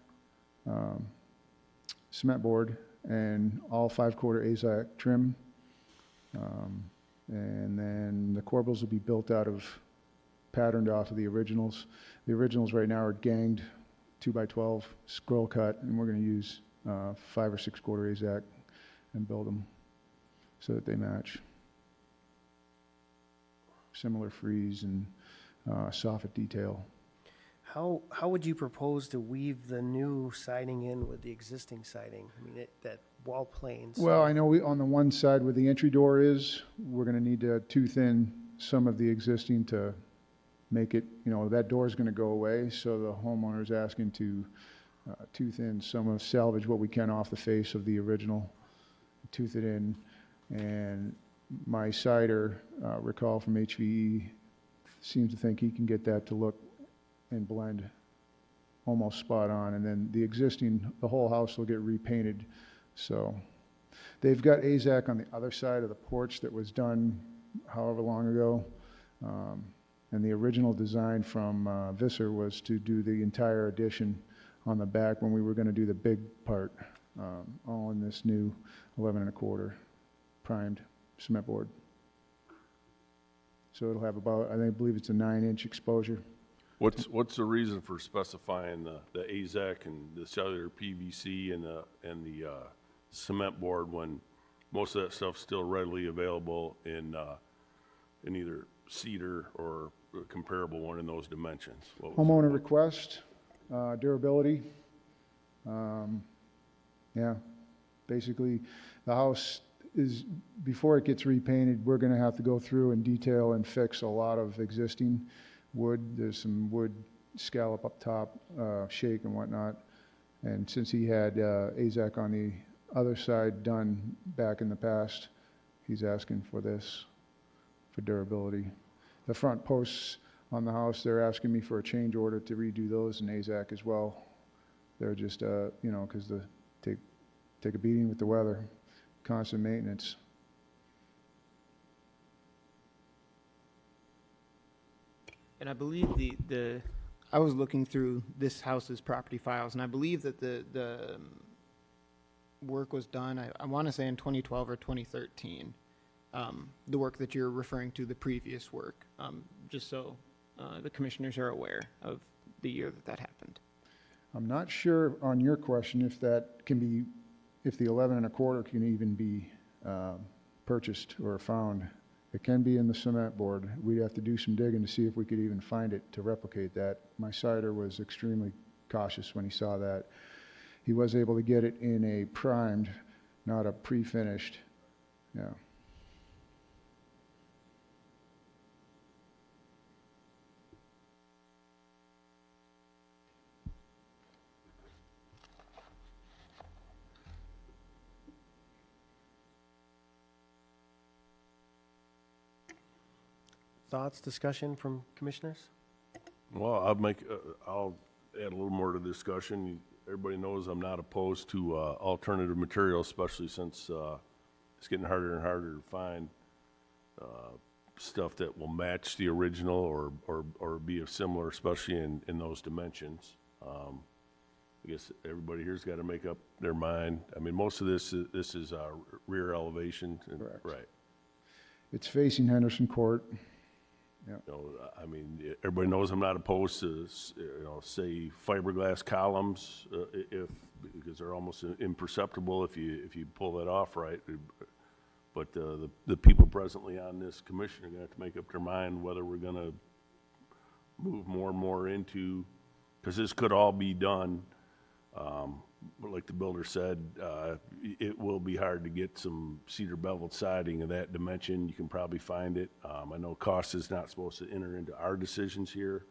cement board and all 5/4 AZAC trim. And then the corbels will be built out of, patterned off of the originals. The originals right now are ganged 2x12 scroll cut, and we're going to use 5 or 6/4 AZAC and build them so that they match. Similar frieze and soffit detail. How would you propose to weave the new siding in with the existing siding? I mean, that wall planes. Well, I know on the one side where the entry door is, we're gonna need to tooth in some of the existing to make it, that door's gonna go away, so the homeowner's asking to tooth in salvage what we can off the face of the original, tooth it in, and my cider, recall from HVE, seems to think he can get that to look and blend almost spot on, and then the whole house will get repainted. So they've got AZAC on the other side of the porch that was done however long ago. And the original design from Visser was to do the entire addition on the back when we were going to do the big part, all in this new 11 1/4 primed cement board. So it'll have about, I believe it's a 9-inch exposure. What's the reason for specifying the AZAC and the cellular PVC and the cement board when most of that stuff's still readily available in either cedar or a comparable one in those dimensions? Homeowner request, durability. Yeah, basically the house is, before it gets repainted, we're going to have to go through and detail and fix a lot of existing wood. There's some wood scallop up top, shake and whatnot. And since he had AZAC on the other side done back in the past, he's asking for this for durability. The front posts on the house, they're asking me for a change order to redo those in AZAC as well. They're just, because take a beating with the weather, constant maintenance. And I believe I was looking through this house's property files, and I believe that the work was done, I want to say in 2012 or 2013. The work that you're referring to, the previous work, just so the commissioners are aware of the year that happened. I'm not sure on your question if that can be, if the 11 1/4 can even be purchased or found. It can be in the cement board. We'd have to do some digging to see if we could even find it to replicate that. My cider was extremely cautious when he saw that. He was able to get it in a primed, not a pre-finished. Yeah. Thoughts, discussion from commissioners? Well, I'll add a little more to the discussion. Everybody knows I'm not opposed to alternative materials, especially since it's getting harder and harder to find stuff that will match the original or be similar, especially in those dimensions. I guess everybody here's got to make up their mind. I mean, most of this is rear elevation. Correct. Right. It's facing Henderson Court. Yeah. I mean, everybody knows I'm not opposed to, say fiberglass columns, because they're almost imperceptible if you pull that off right. But the people presently on this commission are going to have to make up their mind whether we're going to move more and more into, because this could all be done. But like the builder said, it will be hard to get some cedar beveled siding of that dimension. You can probably find it. I know cost is not supposed to enter into our decisions here.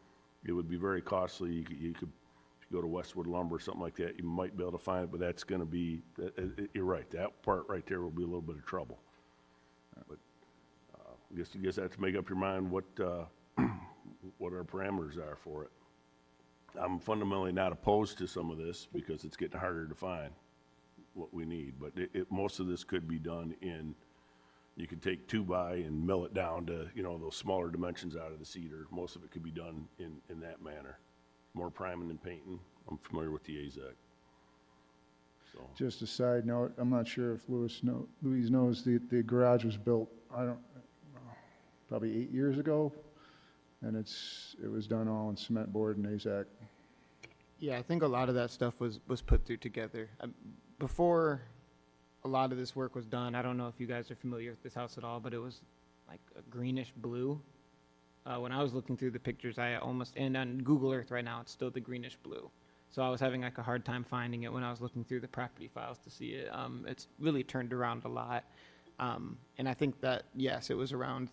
It would be very costly. You could if you go to Westwood Lumber or something like that, you might be able to find it, but that's going to be, you're right, that part right there will be a little bit of trouble. But I guess you have to make up your mind what our parameters are for it. I'm fundamentally not opposed to some of this because it's getting harder to find what we need. But most of this could be done you could take 2x and mill it down to, those smaller dimensions out of the cedar. Most of it could be done in that manner. More priming and painting. I'm familiar with the AZAC. So. Just a side note, I'm not sure if Louise knows the garage was built, probably 8 years ago. And it was done all in cement board and AZAC. Yeah, I think a lot of that stuff was put through together. Before a lot of this work was done, I don't know if you guys are familiar with this house at all, but it was like a greenish blue. When I was looking through the pictures, and on Google Earth right now, it's still the greenish blue. So I was having like a hard time finding it when I was looking through the property files to see it. It's really turned around a lot. And I think that, yes, it was around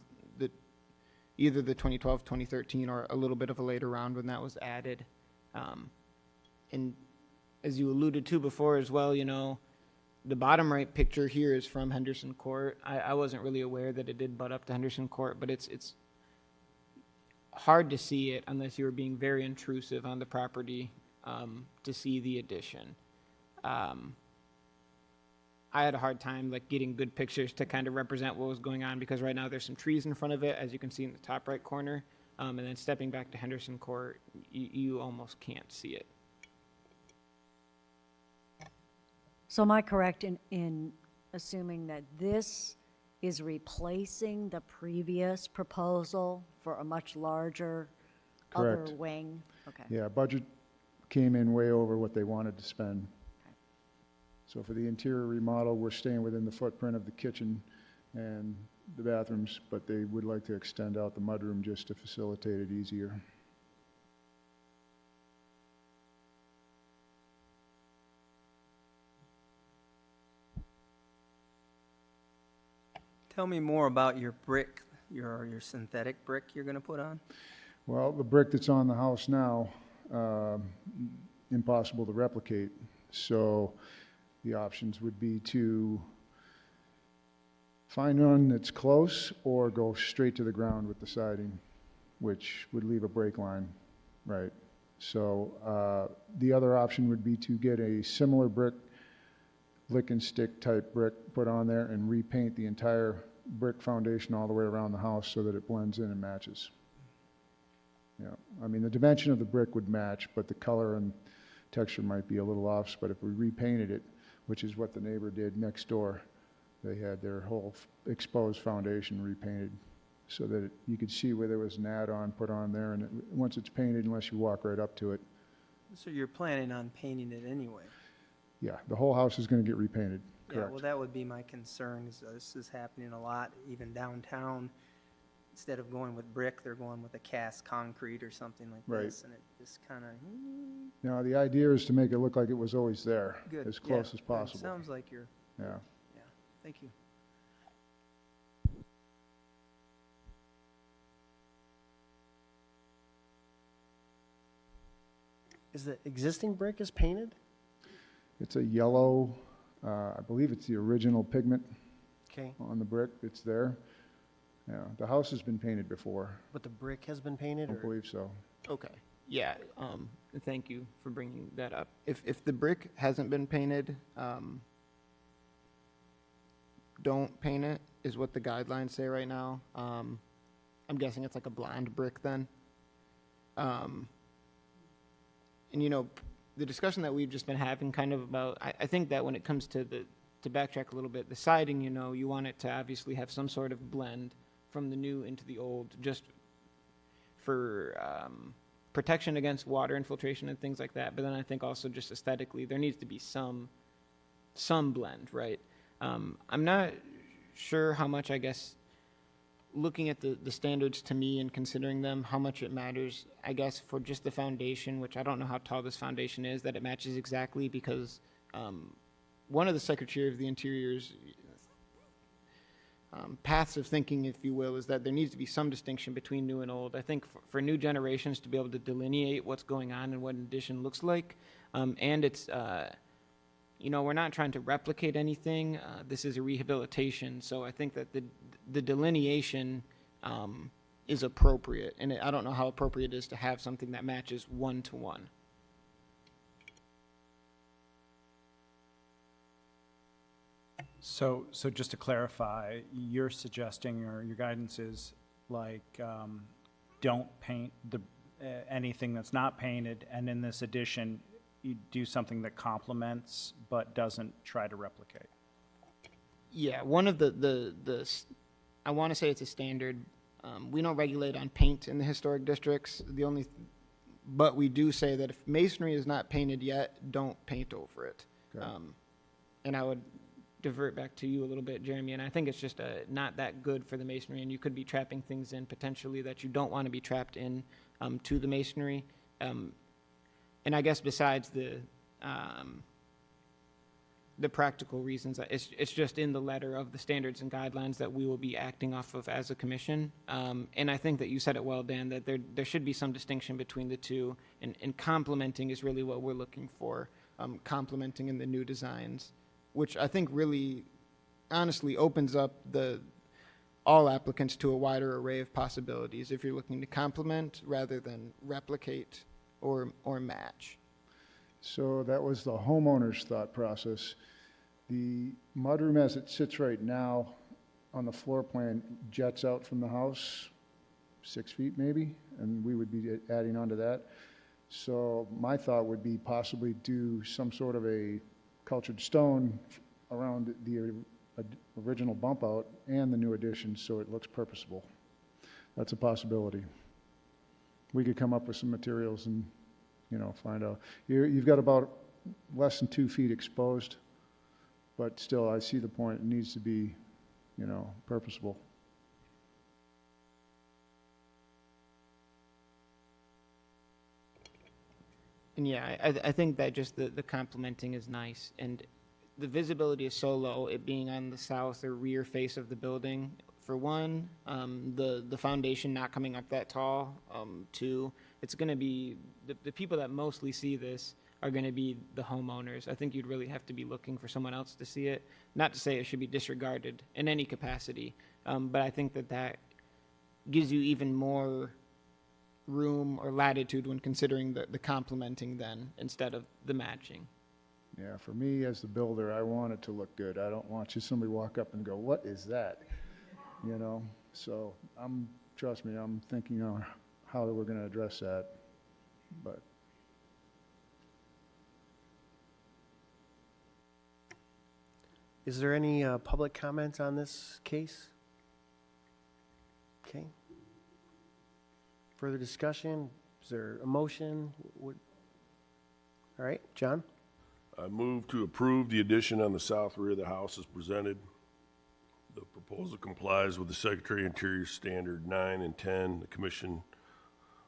either the 2012, 2013, or a little bit of a later round when that was added. And as you alluded to before as well, the bottom right picture here is from Henderson Court. I wasn't really aware that it did butt up to Henderson Court, but it's hard to see it unless you were being very intrusive on the property to see the addition. I had a hard time getting good pictures to kind of represent what was going on, because right now there's some trees in front of it, as you can see in the top right corner, and then stepping back to Henderson Court, you almost can't see it. So am I correct in assuming that this is replacing the previous proposal for a much larger other Correct. wing? Okay. Yeah, budget came in way over what they wanted to spend. So for the interior remodel, we're staying within the footprint of the kitchen and the bathrooms, but they would like to extend out the mudroom just to facilitate it easier. Tell me more about your brick, your synthetic brick you're going to put on. Well, the brick that's on the house now, impossible to replicate. So the options would be to find one that's close or go straight to the ground with the siding, which would leave a break line, right? So the other option would be to get a similar brick, lick and stick type brick put on there and repaint the entire brick foundation all the way around the house so that it blends in and matches. Yeah, I mean, the dimension of the brick would match, but the color and texture might be a little off. But if we repainted it, which is what the neighbor did next door, they had their whole exposed foundation repainted so that you could see where there was an add-on put on there, and once it's painted, unless you walk right up to it. So you're planning on painting it anyway? Yeah, the whole house is going to get repainted, Yeah, correct. well, that would be my concern. This is happening a lot, even downtown. Instead of going with brick, they're going with a cast concrete or something like Right. this, and it just kind of, Now, the idea is to make it look like it was always there, good. as Yeah, close as good. possible. Sounds like you're, Yeah. yeah, thank you. Is the existing brick is painted? It's a yellow, I believe it's the original pigment Okay, on the brick. It's there. Yeah, the house has been painted before. but the brick has been painted, I or? believe so. Okay. Yeah. Thank you for bringing that up. If the brick hasn't been painted, don't paint it is what the guidelines say right now. I'm guessing it's like a blonde brick then. And the discussion that we've just been having kind of about, I think that when it comes to to backtrack a little bit, the siding, you want it to obviously have some sort of blend from the new into the old, just for protection against water infiltration and things like that. But then I think also just aesthetically, there needs to be some blend, right? I'm not sure how much, I guess, looking at the standards to me and considering them, how much it matters, I guess, for just the foundation, which I don't know how tall this foundation is, that it matches exactly, because one of the Secretary of the Interior's paths of thinking, if you will, is that there needs to be some distinction between new and old. I think for new generations to be able to delineate what's going on and what an addition looks like, and it's, we're not trying to replicate anything. This is a rehabilitation, so I think that the delineation is appropriate, and I don't know how appropriate it is to have something that matches one-to-one. So just to clarify, you're suggesting, or your guidance is don't paint anything that's not painted, and in this addition, you do something that complements but doesn't try to replicate. Yeah, one of I want to say it's a standard. We don't regulate on paint in the historic districts. But we do say that if masonry is not painted yet, don't paint over it. Okay. And I would divert back to you a little bit, Jeremy, and I think it's just not that good for the masonry, and you could be trapping things in potentially that you don't want to be trapped in to the masonry. And I guess besides the practical reasons, it's just in the letter of the standards and guidelines that we will be acting off of as a commission. And I think that you said it well, Dan, that there should be some distinction between the two, and complementing is really what we're looking for, complementing in the new designs, which I think really honestly opens up all applicants to a wider array of possibilities if you're looking to complement rather than replicate or match. So that was the homeowner's thought process. The mudroom as it sits right now on the floor plan jets out from the house 6 feet maybe, and we would be adding on to that. So my thought would be possibly do some sort of a cultured stone around the original bump out and the new addition so it looks purposeful. That's a possibility. We could come up with some materials and find out. You've got about less than 2 feet exposed, but still, I see the point. It needs to be, purposeful. And yeah, I think that just the complementing is nice, and the visibility is so low, it being on the south or rear face of the building, for one, the foundation not coming up that tall, two, it's going to be, the people that mostly see this are going to be the homeowners. I think you'd really have to be looking for someone else to see it. Not to say it should be disregarded in any capacity, but I think that gives you even more room or latitude when considering the complementing then instead of the matching. Yeah, for me as the builder, I want it to look good. I don't want somebody walk up and go, "What is that?" So trust me, I'm thinking on how we're going to address that. But is there any public comment on this case? Okay. Further discussion? Is there a motion? All right, John? I move to approve the addition on the south rear of the house as presented. The proposal complies with the Secretary of Interior Standard 9 and 10. The Commission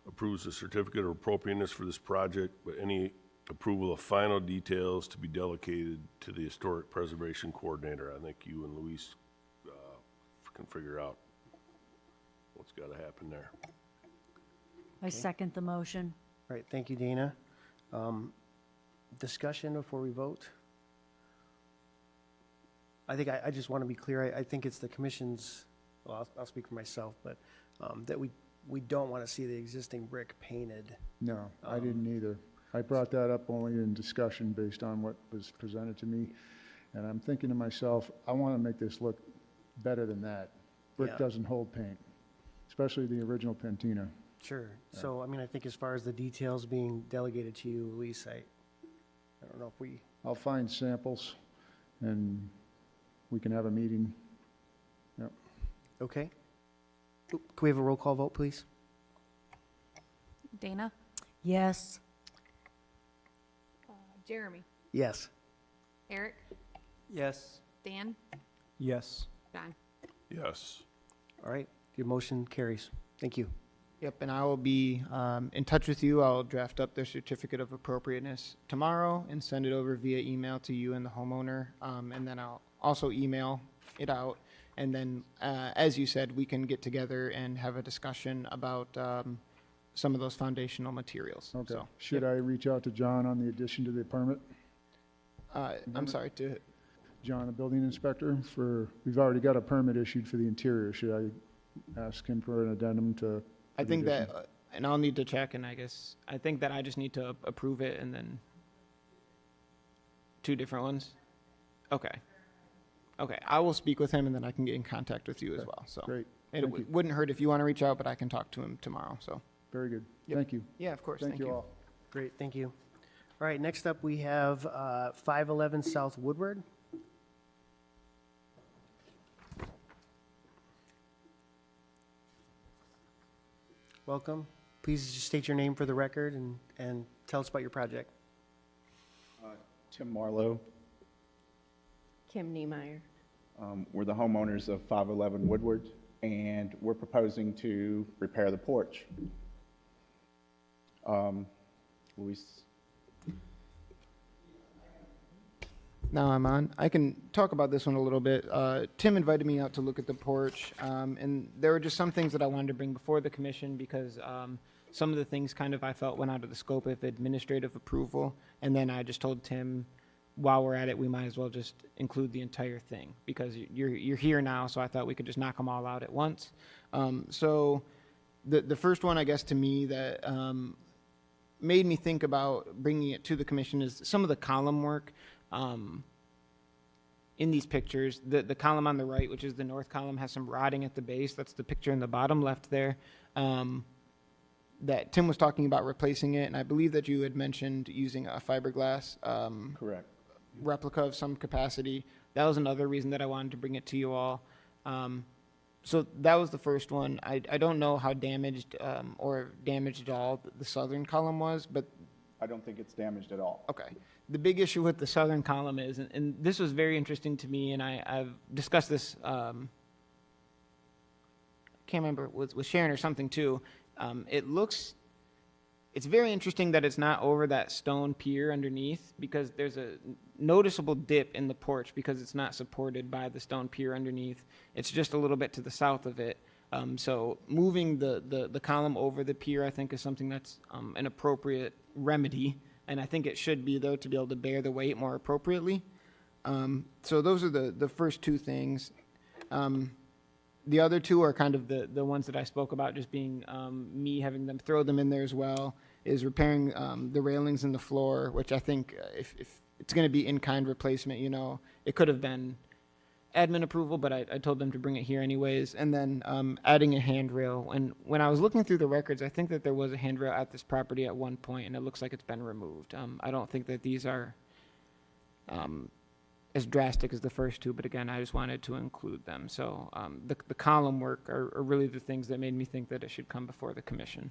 approves the certificate of appropriateness for this project, but any approval of final details to be delegated to the Historic Preservation Coordinator. I think you and Luis can figure out what's got to happen there. I second the motion. All right, thank you, Dana. Discussion before we vote? I think I just want to be clear. I think it's the commission's, well, I'll speak for myself, but that we don't want to see the existing brick painted. no, I didn't either. I brought that up only in discussion based on what was presented to me. And I'm thinking to myself, I want to make this look better than that. Brick Yeah. doesn't hold paint, especially the original Patina. Sure. So, I think as far as the details being delegated to you, Luis, I don't know if we, I'll find samples and we can have a meeting. Yep. okay. Oop, can we have a roll call vote, please? Dana, Yes. Jeremy, Yes. Eric, Yes. Dan, Yes. John. Yes. All right, your motion carries. Thank you. Yep, and I will be in touch with you. I'll draft up their certificate of appropriateness tomorrow and send it over via email to you and the homeowner. And then I'll also email it out. And then, as you said, we can get together and have a discussion about some of those foundational materials. Okay. So, Should I reach out to John on the addition to the permit? I'm sorry, to John, the building inspector, we've already got a permit issued for the interior. Should I ask him for an addendum to? I think that, and I'll need to check, and I think that I just need to approve it and then two different ones? Okay. Okay, I will speak with him and then I can get in contact with you as well, so. Great, It thank you. wouldn't hurt if you want to reach out, but I can talk to him tomorrow, so. Very good. Yep. Thank you. Yeah, of course, Thank you all. Great, thank you. All right, next up, we have 511 South Woodward. Welcome. Please just state your name for the record and tell us about your project. Tim Marlowe. Kim Niemeyer. We're the homeowners of 511 Woodward, and we're proposing to repair the porch. Luis? Now I'm on. I can talk about this one a little bit. Tim invited me out to look at the porch, and there were just some things that I wanted to bring before the commission because some of the things kind of I felt went out of the scope of administrative approval, and then I just told Tim, while we're at it, we might as well just include the entire thing because you're here now, so I thought we could just knock them all out at once. So the first one, I guess, to me that made me think about bringing it to the commission is some of the column work. In these pictures, the column on the right, which is the north column, has some rotting at the base. That's the picture in the bottom left there. That Tim was talking about replacing it, and I believe that you had mentioned using a fiberglass Correct. replica of some capacity. That was another reason that I wanted to bring it to you all. So that was the first one. I don't know how damaged or damaged at all the southern column was, but I don't think it's damaged at all. okay. The big issue with the southern column is, and this was very interesting to me, and I've discussed this, can't remember, with Sharon or something too. It's very interesting that it's not over that stone pier underneath because there's a noticeable dip in the porch because it's not supported by the stone pier underneath. It's just a little bit to the south of it. So moving the column over the pier, I think, is something that's an appropriate remedy. And I think it should be, though, to be able to bear the weight more appropriately. So those are the first two things. The other two are kind of the ones that I spoke about, just being me having them throw them in there as well, is repairing the railings in the floor, which I think if it's going to be in-kind replacement, you know, it could have been admin approval, but I told them to bring it here anyways. And then adding a handrail. And when I was looking through the records, I think that there was a handrail at this property at one point, and it looks like it's been removed. I don't think that these are as drastic as the first two, but again, I just wanted to include them. So the column work are really the things that made me think that it should come before the commission.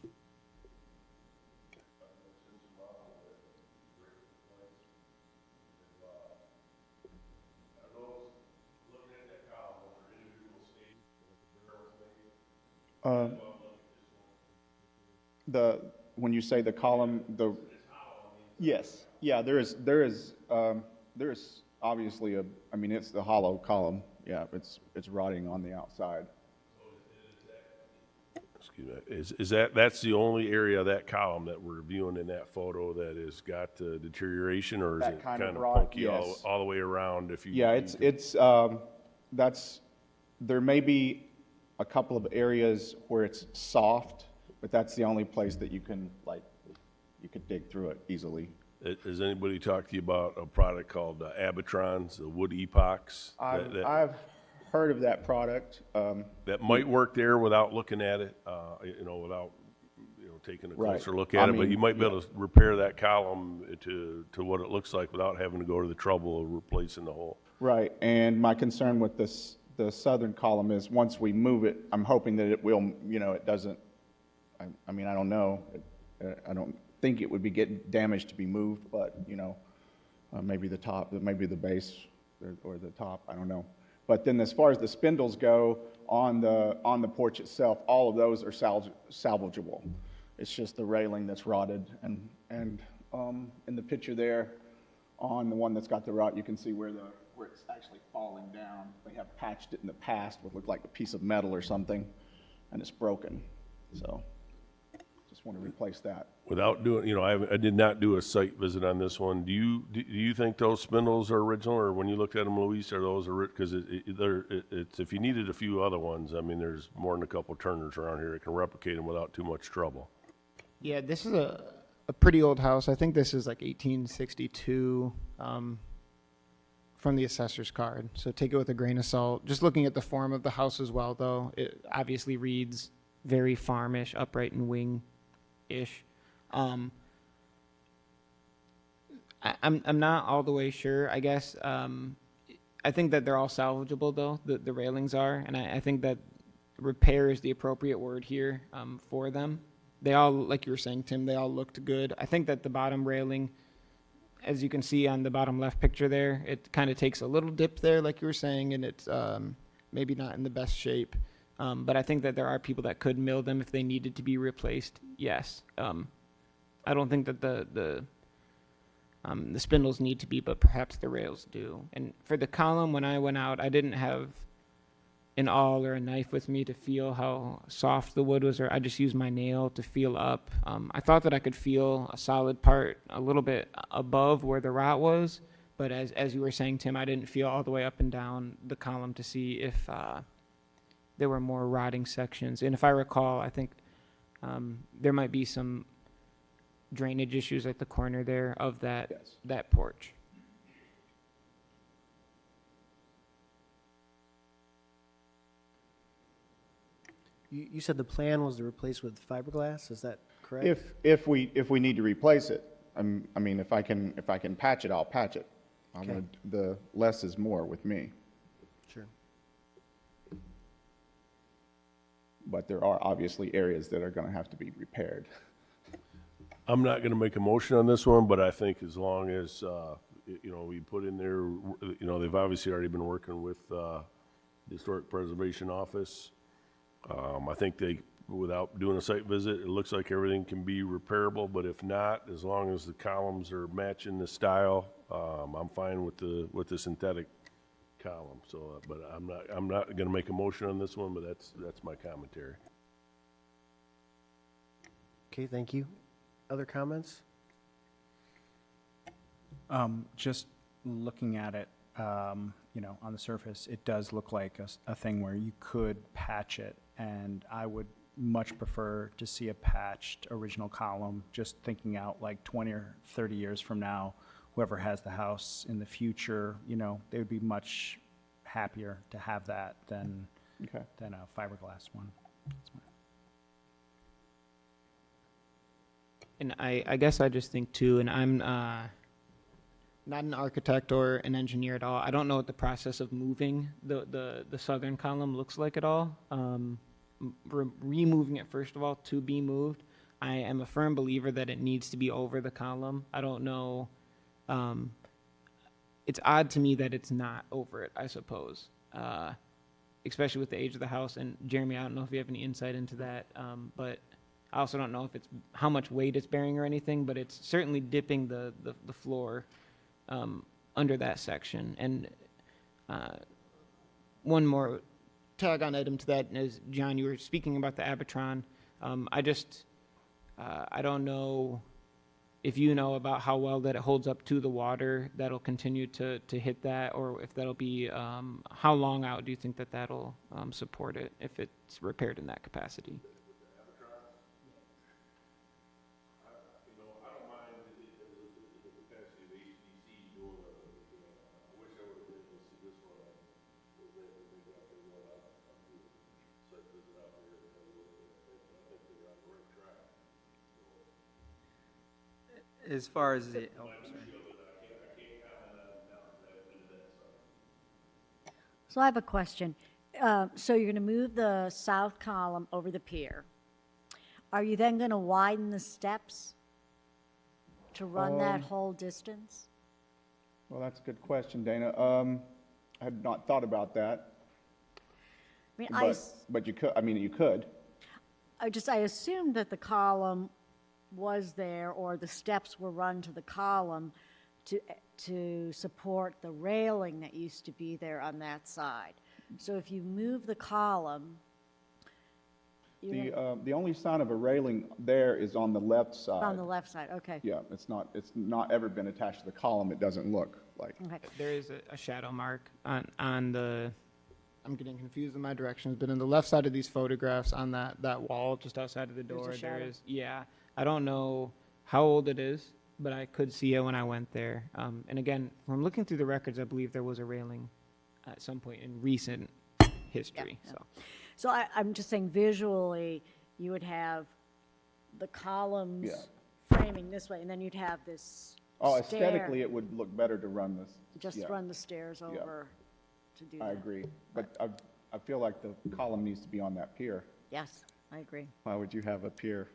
When you say the column, yes, yeah, there is obviously it's the hollow column. Yeah, it's rotting on the outside. Excuse me. That's the only area of that column that we're viewing in that photo that has got deterioration, or is That it kind kind of of rot, punky yes. all the way around? Yeah, there may be a couple of areas where it's soft, but that's the only place that you could dig through it easily. Has anybody talked to you about a product called Abitrons, the wood epox? I've heard of that product. That might work there without looking at it, without taking a closer look at it. But you might be able to repair that column to what it looks like without having to go to the trouble of replacing the whole. Right, and my concern with the southern column is once we move it, I'm hoping that it will, it doesn't, I don't know. I don't think it would be getting damaged to be moved, but, maybe the top, maybe the base or the top, I don't know. But then as far as the spindles go on the porch itself, all of those are salvageable. It's just the railing that's rotted. And in the picture there, on the one that's got the rot, you can see where it's actually falling down. They have patched it in the past with looked like a piece of metal or something, and it's broken. So just want to replace that. Without doing, I did not do a site visit on this one. Do you think those spindles are original, or when you looked at them, Luis, are those because it's if you needed a few other ones, there's more than a couple turners around here that can replicate them without too much trouble. Yeah, this is a pretty old house. I think this is like 1862 from the assessor's card. So take it with a grain of salt. Just looking at the form of the house as well, though, it obviously reads very farmish, upright and wing-ish. I'm not all the way sure, I guess. I think that they're all salvageable, though, the railings are, and I think that repair is the appropriate word here for them. They all, like you were saying, Tim, they all looked good. I think that the bottom railing, as you can see on the bottom left picture there, it kind of takes a little dip there, like you were saying, and it's maybe not in the best shape. But I think that there are people that could mill them if they needed to be replaced. Yes. I don't think that the spindles need to be, but perhaps the rails do. And for the column, when I went out, I didn't have an awl or a knife with me to feel how soft the wood was, or I just used my nail to feel up. I thought that I could feel a solid part a little bit above where the rot was, but as you were saying, Tim, I didn't feel all the way up and down the column to see if there were more rotting sections. And if I recall, I think there might be some drainage issues at the corner there of that that porch. You said the plan was to replace with fiberglass, is that correct? If we need to replace it, I mean, if I can patch it, I'll patch it. Okay. The less is more with me. Sure. But there are obviously areas that are going to have to be repaired. I'm not going to make a motion on this one, but I think as long as, we put in there, they've obviously already been working with the Historic Preservation Office. I think without doing a site visit, it looks like everything can be repairable, but if not, as long as the columns are matching the style, I'm fine with the synthetic column. So, but I'm not going to make a motion on this one, but that's my commentary. Okay, thank you. Other comments? Just looking at it, on the surface, it does look like a thing where you could patch it, and I would much prefer to see a patched original column, just thinking out like 20 or 30 years from now, whoever has the house in the future, they would be much happier to have that than a fiberglass one. And I guess I just think too, and I'm not an architect or an engineer at all. I don't know what the process of moving the southern column looks like at all. Removing it, first of all, to be moved. I am a firm believer that it needs to be over the column. I don't know. It's odd to me that it's not over it, I suppose, especially with the age of the house. And Jeremy, I don't know if you have any insight into that, but I also don't know if it's how much weight it's bearing or anything, but it's certainly dipping the floor under that section. And one more tag-on item to that is, John, you were speaking about the Abitron. I don't know if you know about how well that it holds up to the water that'll continue to hit that, or if that'll be, how long out do you think that'll support it if it's repaired in that capacity? As far as the, So I have a question. So you're going to move the south column over the pier. Are you then going to widen the steps to run that whole distance? Well, that's a good question, Dana. I had not thought about that. I mean, But you could, you could. I assumed that the column was there, or the steps were run to the column to support the railing that used to be there on that side. So if you move the column, The only sign of a railing there is on the left side. on the left side, okay. Yeah, it's not ever been attached to the column. It doesn't look like. Okay. There is a shadow mark on the, I'm getting confused in my directions, but in the left side of these photographs on that wall just outside of the door, there is, yeah. I don't know how old it is, but I could see it when I went there. And again, from looking through the records, I believe there was a railing at some point in recent history. Yeah, So, So I'm just saying visually, you would have the columns framing this way, and then you'd have this Oh, stair. aesthetically, it would look better to run this. Just yeah, run the stairs over to do that. I agree, but I feel like the column needs to be on that pier. Yes, I agree. Why would you have a pier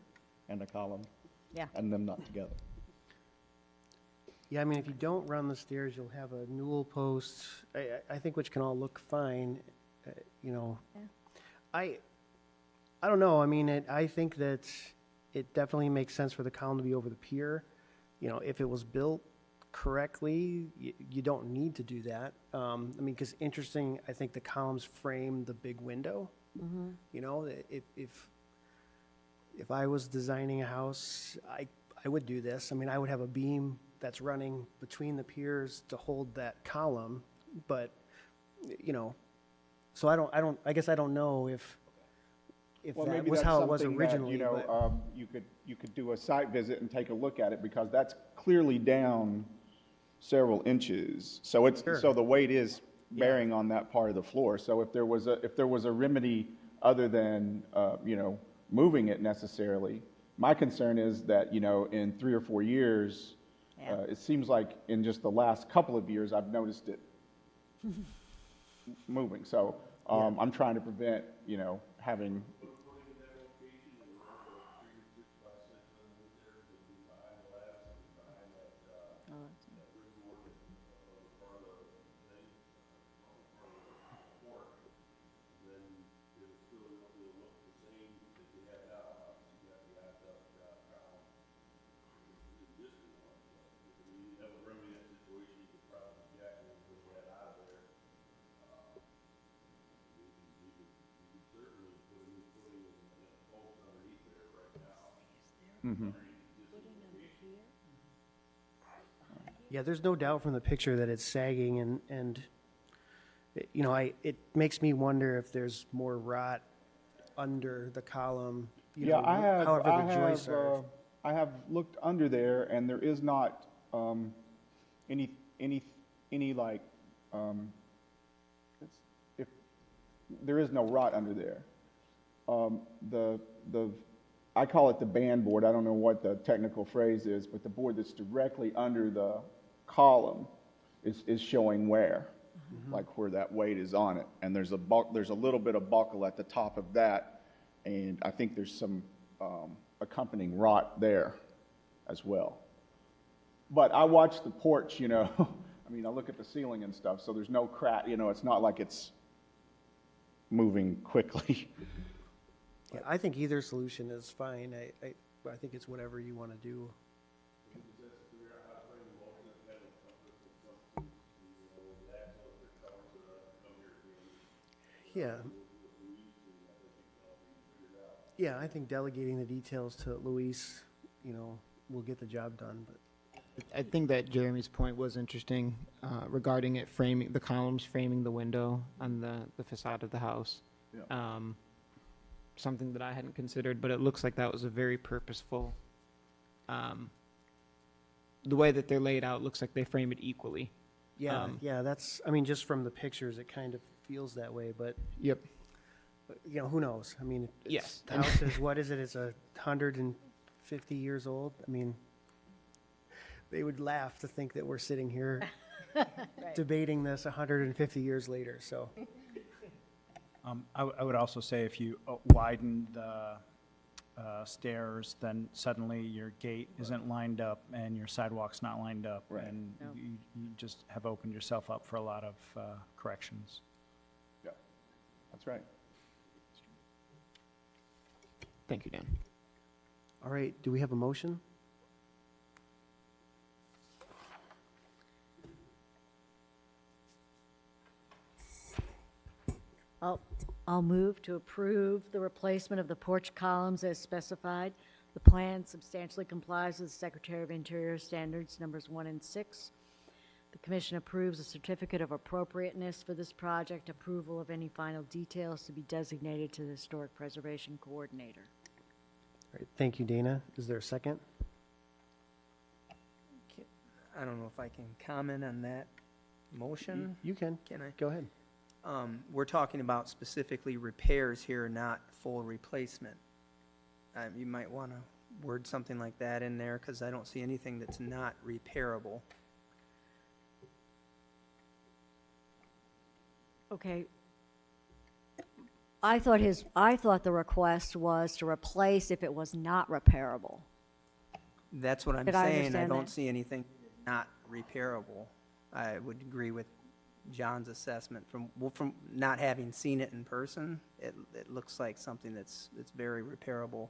and a column Yeah. and them not together? Yeah, I mean, if you don't run the stairs, you'll have a newel post, I think, which can all look fine, you know. Yeah. I don't know, I mean, I think that it definitely makes sense for the column to be over the pier. You know, if it was built correctly, you don't need to do that. I mean, because interesting, I think the columns frame the big window. You know, if I was designing a house, I would do this. I mean, I would have a beam that's running between the piers to hold that column, but, you know, so I guess I don't know if Well, that maybe was that's how it was something that, originally, you but. know, you could do a site visit and take a look at it, because that's clearly down several inches. So it's, Sure. so the weight is bearing on that part of the floor. So if there was a remedy other than, you know, moving it necessarily, my concern is that, you know, in 3 or 4 years, it seems like in just the last couple of years, I've noticed it moving. So I'm trying to prevent, you know, having. Yeah, there's no doubt from the picture that it's sagging and you know, it makes me wonder if there's more rot under the column, you know, however the joists are. I have looked under there, and there is not any like if there is no rot under there. I call it the band board. I don't know what the technical phrase is, but the board that's directly under the column is showing wear, like where that weight is on it. And there's a little bit of buckle at the top of that, and I think there's some accompanying rot there as well. But I watch the porch, you know. I mean, I look at the ceiling and stuff, so there's no crack. You know, it's not like it's moving quickly. Yeah, I think either solution is fine. I think it's whatever you want to do. Yeah. Yeah, I think delegating the details to Luis, you know, will get the job done, but. I think that Jeremy's point was interesting regarding it framing, the columns framing the window on the facade of the house. Yeah. Something that I hadn't considered, but it looks like that was a very purposeful. The way that they're laid out looks like they frame it equally. Yeah, yeah, that's, I mean, just from the pictures, it kind of feels that way, but, Yep. you know, who knows? I mean, Yes. the house is, what is it? It's 150 years old. I mean, they would laugh to think that we're sitting here debating this 150 years later, so. I would also say if you widen the stairs, then suddenly your gate isn't lined up and your sidewalk's not lined up. Right. And Yep. you just have opened yourself up for a lot of corrections. Yeah, that's right. Thank you, Dan. All right, do we have a motion? I'll move to approve the replacement of the porch columns as specified. The plan substantially complies with Secretary of Interior Standards Numbers 1 and 6. The commission approves a certificate of appropriateness for this project. Approval of any final details to be designated to the Historic Preservation Coordinator. All right, thank you, Dana. Is there a second? I don't know if I can comment on that motion. You can. Can I? Go ahead. We're talking about specifically repairs here, not full replacement. You might want to word something like that in there, because I don't see anything that's not repairable. Okay. I thought the request was to replace if it was not repairable. That's what I'm Did I saying. I understand don't that? see anything not repairable. I would agree with John's assessment. From not having seen it in person, it looks like something that's very repairable.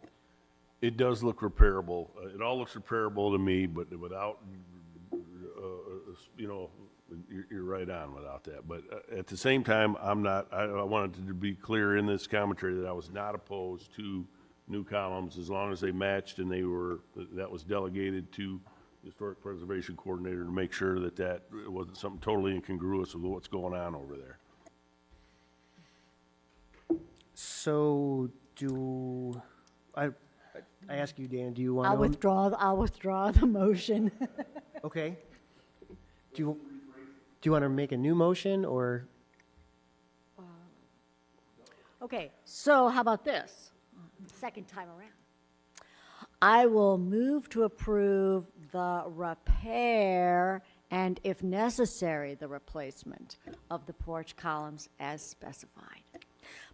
It does look repairable. It all looks repairable to me, but without, you know, you're right on without that. But at the same time, I wanted to be clear in this commentary that I was not opposed to new columns as long as they matched and that was delegated to the Historic Preservation Coordinator to make sure that it wasn't something totally incongruous with what's going on over there. So I ask you, Dan, do you want to? I'll withdraw the motion. Okay. Do you want to make a new motion, or? Okay, so how about this? Second time around. I will move to approve the repair and, if necessary, the replacement of the porch columns as specified.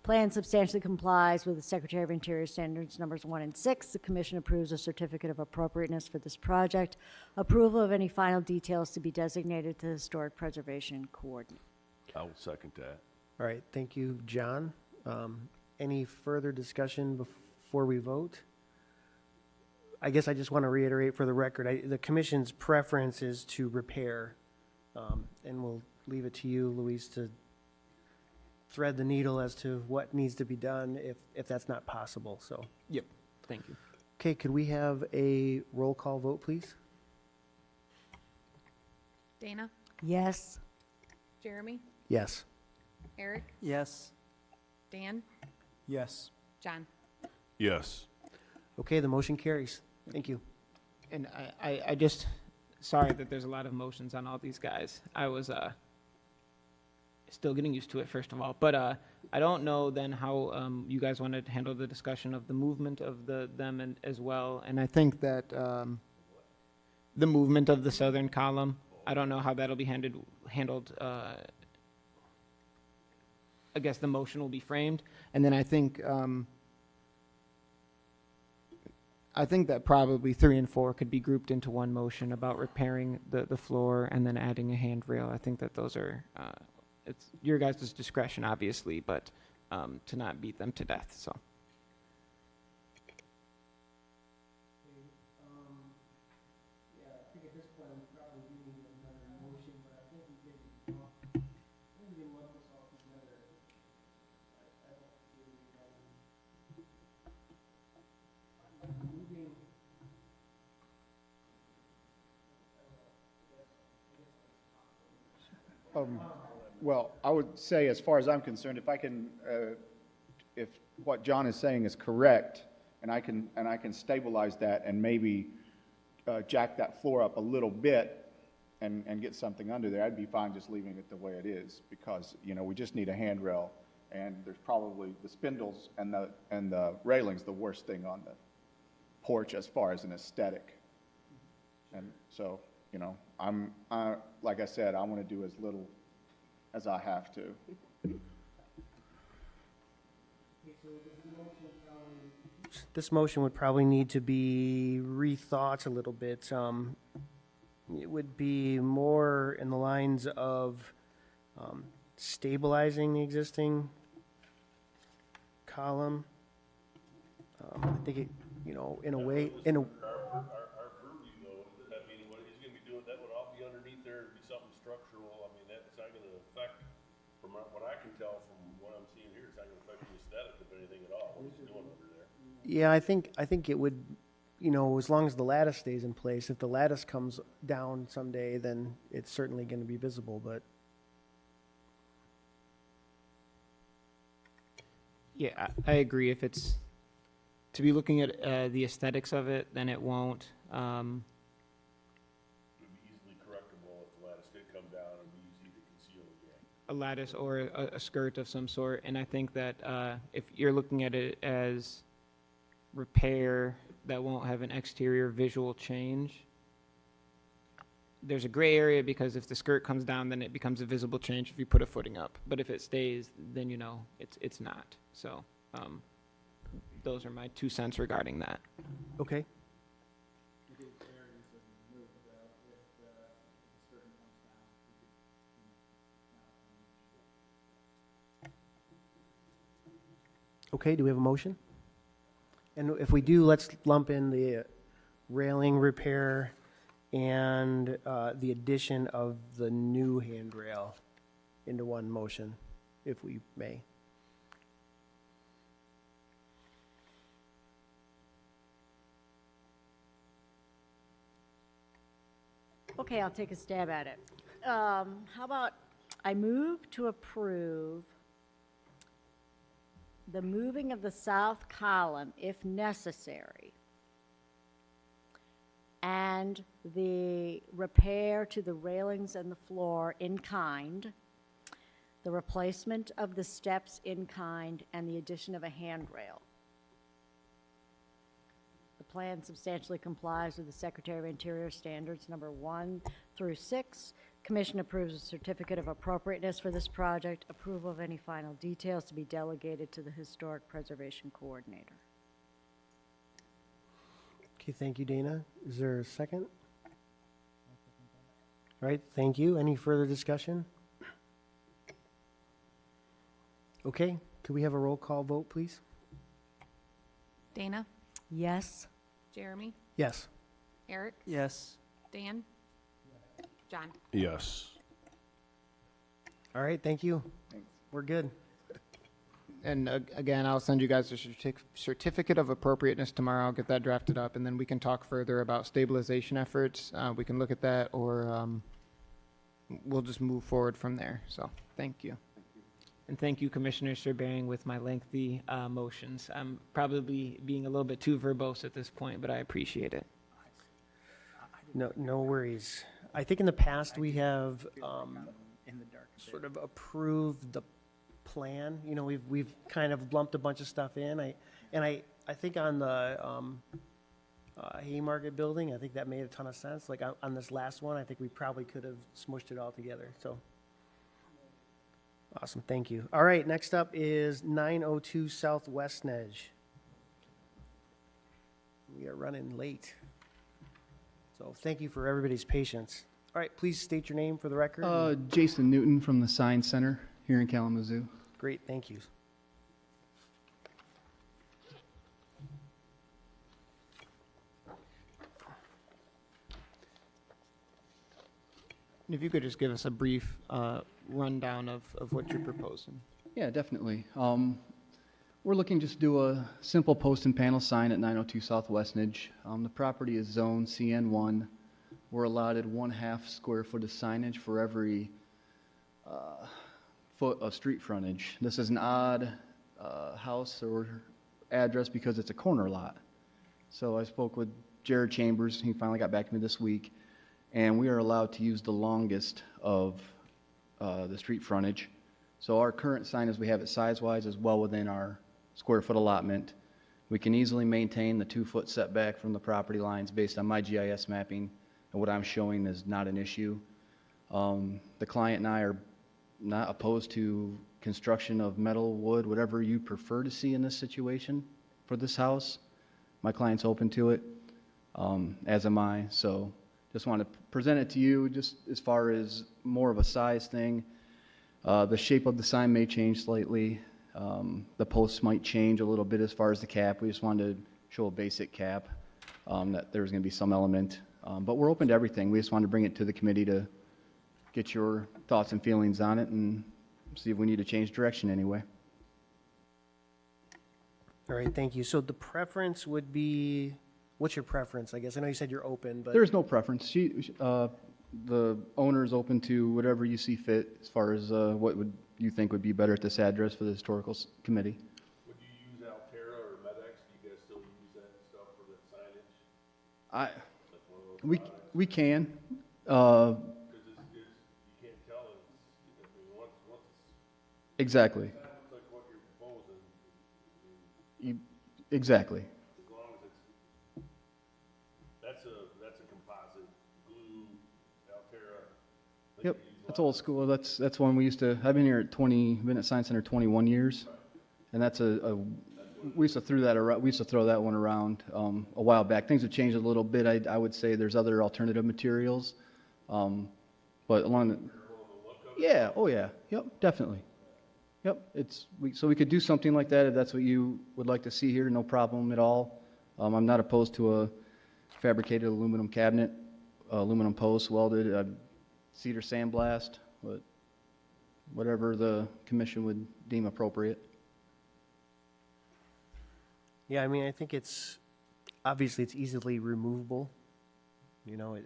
Plan substantially complies with the Secretary of Interior Standards numbers 1 and 6. The Commission approves a certificate of appropriateness for this project. Approval of any final details to be designated to the Historic Preservation Coordinator. I will second that. All right, thank you, John. Any further discussion before we vote? I guess I just want to reiterate for the record, the Commission's preference is to repair, and we'll leave it to you, Louise, to thread the needle as to what needs to be done if that's not possible, so. Yep, thank you. Okay, could we have a roll call vote, please? Dana, Yes? Jeremy, Yes. Eric, Yes. Dan, Yes. John. Yes. Okay, the motion carries. Thank you. And I just, sorry that there's a lot of emotions on all these guys. I was still getting used to it, first of all. But I don't know then how you guys want to handle the discussion of the movement of them and as well. And I think that the movement of the southern column, I don't know how that'll be handled. I guess the motion will be framed. And then I think that probably 3 and 4 could be grouped into one motion about repairing the floor and then adding a handrail. I think that those are, it's your guys' discretion, obviously, but to not beat them to death, so. Yeah, I think at this point we probably do need another motion, but I think we can lump this all together. I don't see moving. Well, I would say, as far as I'm concerned, if I can, if what John is saying is correct, and I can stabilize that and maybe jack that floor up a little bit and get something under there, I'd be fine just leaving it the way it is, because, you know, we just need a handrail, and there's probably the spindles and the railings the worst thing on the porch as far as an aesthetic. And so, you know, like I said, I want to do as little as I have to. This motion would probably need to be rethought a little bit. It would be more in the lines of stabilizing the existing column. I think it, you know, in a way, Our purview though, I mean, what he's gonna be doing, that would all be underneath there, it'd be something structural. I mean, that's not gonna affect, from what I can tell from what I'm seeing here, it's not gonna affect the aesthetic of anything at all, what he's doing under there. yeah, I think it would, you know, as long as the lattice stays in place. If the lattice comes down someday, then it's certainly going to be visible, but. Yeah, I agree. If it's to be looking at the aesthetics of it, then it won't. It would be easily correctable if the lattice did come down, it'd be easy to conceal again. A lattice or a skirt of some sort. And I think that if you're looking at it as repair that won't have an exterior visual change, there's a gray area, because if the skirt comes down, then it becomes a visible change if you put a footing up. But if it stays, then you know it's not. So those are my 2 cents regarding that. Okay. Okay, do we have a motion? And if we do, let's lump in the railing repair and the addition of the new handrail into one motion, if we may. Okay, I'll take a stab at it. How about I move to approve the moving of the south column if necessary, and the repair to the railings and the floor in kind, the replacement of the steps in kind, and the addition of a handrail. The plan substantially complies with the Secretary of Interior standards number 1 through 6. Commission approves a certificate of appropriateness for this project. Approval of any final details to be delegated to the Historic Preservation Coordinator. Okay, thank you, Dana. Is there a second? All right, thank you. Any further discussion? Okay, could we have a roll call vote, please? Dana, Yes? Jeremy, Yes. Eric, Yes. Dan, John. Yes. All right, thank you. We're good. And again, I'll send you guys a certificate of appropriateness tomorrow. I'll get that drafted up, and then we can talk further about stabilization efforts. We can look at that, or we'll just move forward from there. So, thank you. And thank you, Commissioners, for bearing with my lengthy motions. I'm probably being a little bit too verbose at this point, but I appreciate it. No worries. I think in the past we have In the dark. sort of approved the plan. You know, we've kind of lumped a bunch of stuff in. I think on the Haymarket Building, I think that made a ton of sense. Like on this last one, I think we probably could have smushed it all together. So awesome, thank you. All right, next up is 902 South West Nedge. We are running late. So thank you for everybody's patience. All right, please state your name for the record. Jason Newton from the Science Center here in Kalamazoo. Great, thank you. And if you could just give us a brief rundown of what you're proposing. Yeah, definitely. We're looking just to do a simple post and panel sign at 902 South Westnedge. The property is zone CN1. We're allotted 1/2 square foot of signage for every foot of street frontage. This is an odd house or address because it's a corner lot. So I spoke with Jared Chambers. He finally got back to me this week. And we are allowed to use the longest of the street frontage. So our current sign, as we have it size-wise, is well within our square foot allotment. We can easily maintain the 2-foot setback from the property lines based on my GIS mapping, and what I'm showing is not an issue. The client and I are not opposed to construction of metal, wood, whatever you prefer to see in this situation for this house. My client's open to it, as am I. So just want to present it to you just as far as more of a size thing. The shape of the sign may change slightly. The posts might change a little bit as far as the cap. We just wanted to show a basic cap, that there's going to be some element. But we're open to everything. We just wanted to bring it to the committee to get your thoughts and feelings on it and see if we need to change direction anyway. All right, thank you. So the preference would be, what's your preference, I guess? I know you said you're open, but. There's no preference. The owner is open to whatever you see fit as far as what would you think would be better at this address for the historical committee. Would you use Altera or Medex? Do you guys still use that stuff for the signage? We can. Because you can't tell once it's. Exactly. It looks like what you're proposing. Exactly. As long as it's, that's a composite glue, Altera. Yep, that's old school. That's one we used to. I've been here at been at Science Center 21 years, and that's we used to throw that around. We used to throw that one around a while back. Things have changed a little bit. I would say there's other alternative materials, but along the. Yeah. Oh yeah. Yep. Definitely. Yep, so we could do something like that if that's what you would like to see here, no problem at all. I'm not opposed to a fabricated aluminum cabinet, aluminum post welded, cedar sandblast, but whatever the commission would deem appropriate. Yeah, I mean, I think it's, obviously, it's easily removable. You know,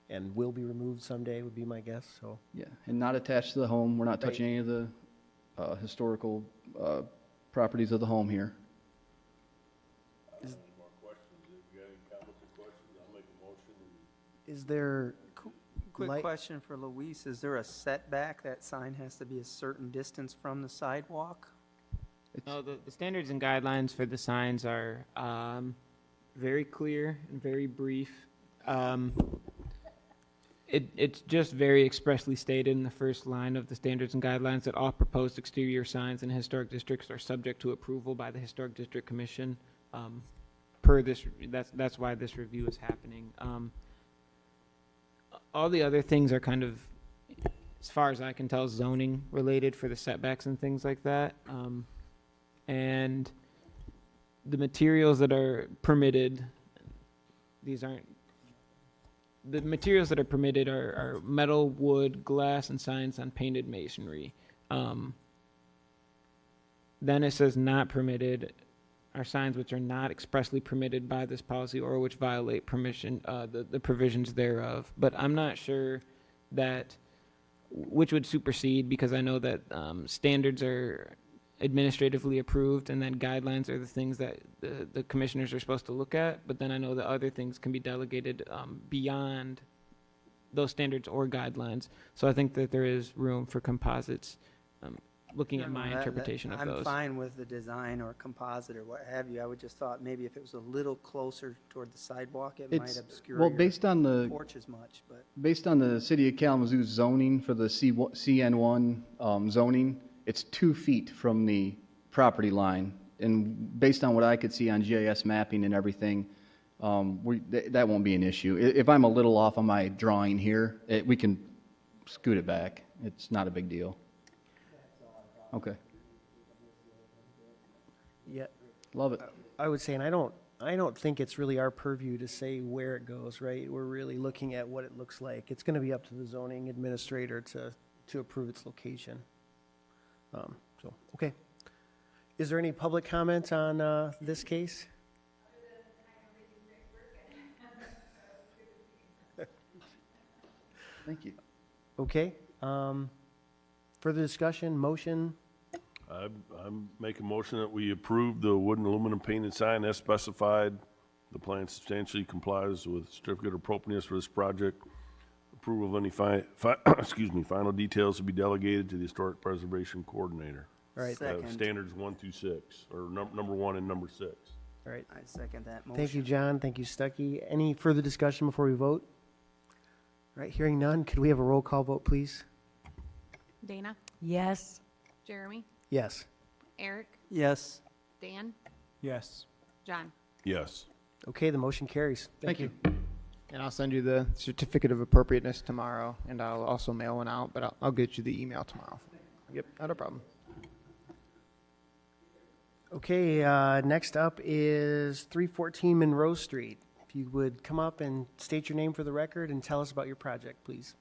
and will be removed someday, would be my guess, so. Yeah, and not attached to the home. We're not touching any of the historical properties of the home here. Is there, Quick light- question for Luis, is there a setback? That sign has to be a certain distance from the sidewalk? No, the standards and guidelines for the signs are very clear and very brief. It's just very expressly stated in the first line of the standards and guidelines that all proposed exterior signs in historic districts are subject to approval by the Historic District Commission. Per this, that's why this review is happening. All the other things are kind of, as far as I can tell, zoning related for the setbacks and things like that. And the materials that are permitted, the materials that are permitted are metal, wood, glass, and signs on painted masonry. Then it says not permitted are signs which are not expressly permitted by this policy or which violate the provisions thereof. But I'm not sure that which would supersede, because I know that standards are administratively approved, and then guidelines are the things that the commissioners are supposed to look at. But then I know that other things can be delegated beyond those standards or guidelines. So I think that there is room for composites, looking at my interpretation of those. I'm fine with the design or composite or what have you. I would just thought maybe if it was a little closer toward the sidewalk, it might obscure well, your based on the porch as much, but. Based on the city of Kalamazoo's zoning for the CN1 zoning, it's 2 feet from the property line. And based on what I could see on GIS mapping and everything, that won't be an issue. If I'm a little off on my drawing here, we can scoot it back. It's not a big deal. Okay. Yeah, Love it. I would say, and I don't think it's really our purview to say where it goes, right? We're really looking at what it looks like. It's gonna be up to the zoning administrator to approve its location. So, okay. Is there any public comment on this case? Thank you. Okay. Further discussion, motion? I'm making a motion that we approve the wood and aluminum painted sign as specified. The plan substantially complies with certificate of appropriateness for this project. Approval of any final details to be delegated to the Historic Preservation Coordinator. All right. Second. Standards 1 through 6, or number 1 and number 6. All right. I second that motion. Thank you, John. Thank you, Stuckey. Any further discussion before we vote? All right, hearing none, could we have a roll call vote, please? Dana, Yes. Jeremy, Yes. Eric, Yes. Dan, Yes. John. Yes. Okay, the motion carries. Thank you. And I'll send you the certificate of appropriateness tomorrow, and I'll also mail one out, but I'll get you the email tomorrow. Yep, not a problem. Okay, next up is 314 Monroe Street. If you would come up and state your name for the record and tell us about your project, please.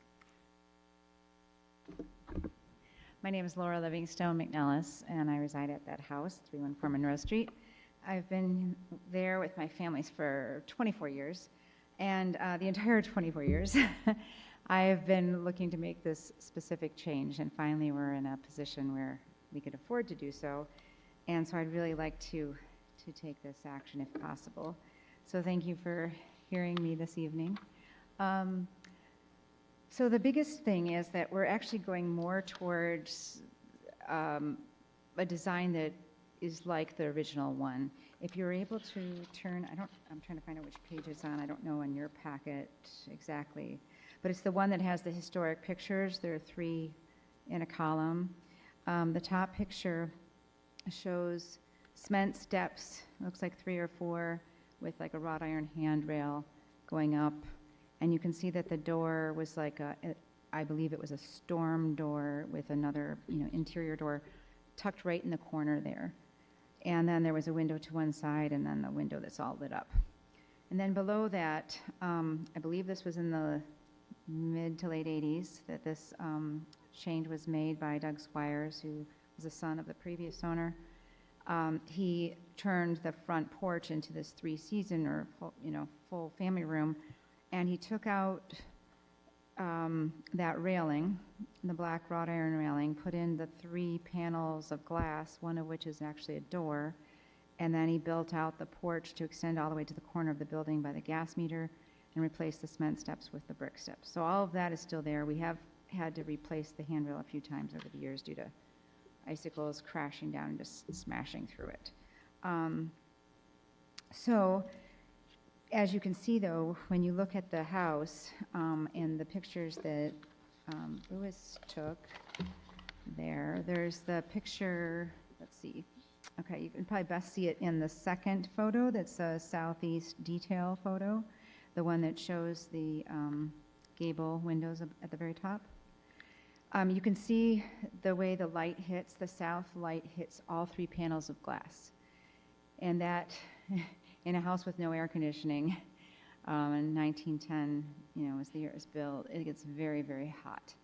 My name is Laura Livingstone McNellis, and I reside at that house, 314 Monroe Street. I've been there with my families for 24 years, and the entire 24 years, I've been looking to make this specific change, and finally we're in a position where we could afford to do so, and so I'd really like to take this action if possible. So thank you for hearing me this evening. So the biggest thing is that we're actually going more towards a design that is like the original one. If you're able to turn, I'm trying to find out which page it's on. I don't know in your packet exactly, but it's the one that has the historic pictures. There are 3 in a column. The top picture shows cement steps, looks like 3 or 4, with like a wrought iron handrail going up. And you can see that the door was like I believe it was a storm door with another, interior door tucked right in the corner there. And then there was a window to one side, and then the window that's all lit up. And then below that, I believe this was in the mid to late 80s that this change was made by Doug Squires, who was the son of the previous owner. He turned the front porch into this 3-season or full family room, and he took out that railing, the black wrought iron railing, put in the 3 panels of glass, one of which is actually a door, and then he built out the porch to extend all the way to the corner of the building by the gas meter and replaced the cement steps with the brick steps. So all of that is still there. We have had to replace the handrail a few times over the years due to icicles crashing down and just smashing through it. So as you can see, though, when you look at the house and the pictures that Louis took there's the picture, let's see. Okay, you can probably best see it in the second photo. That's a southeast detail photo, the one that shows the gable windows at the very top. You can see the way the light hits, the south light hits all 3 panels of glass. And that, in a house with no air conditioning, in 1910, as the year is built, it gets very, very hot.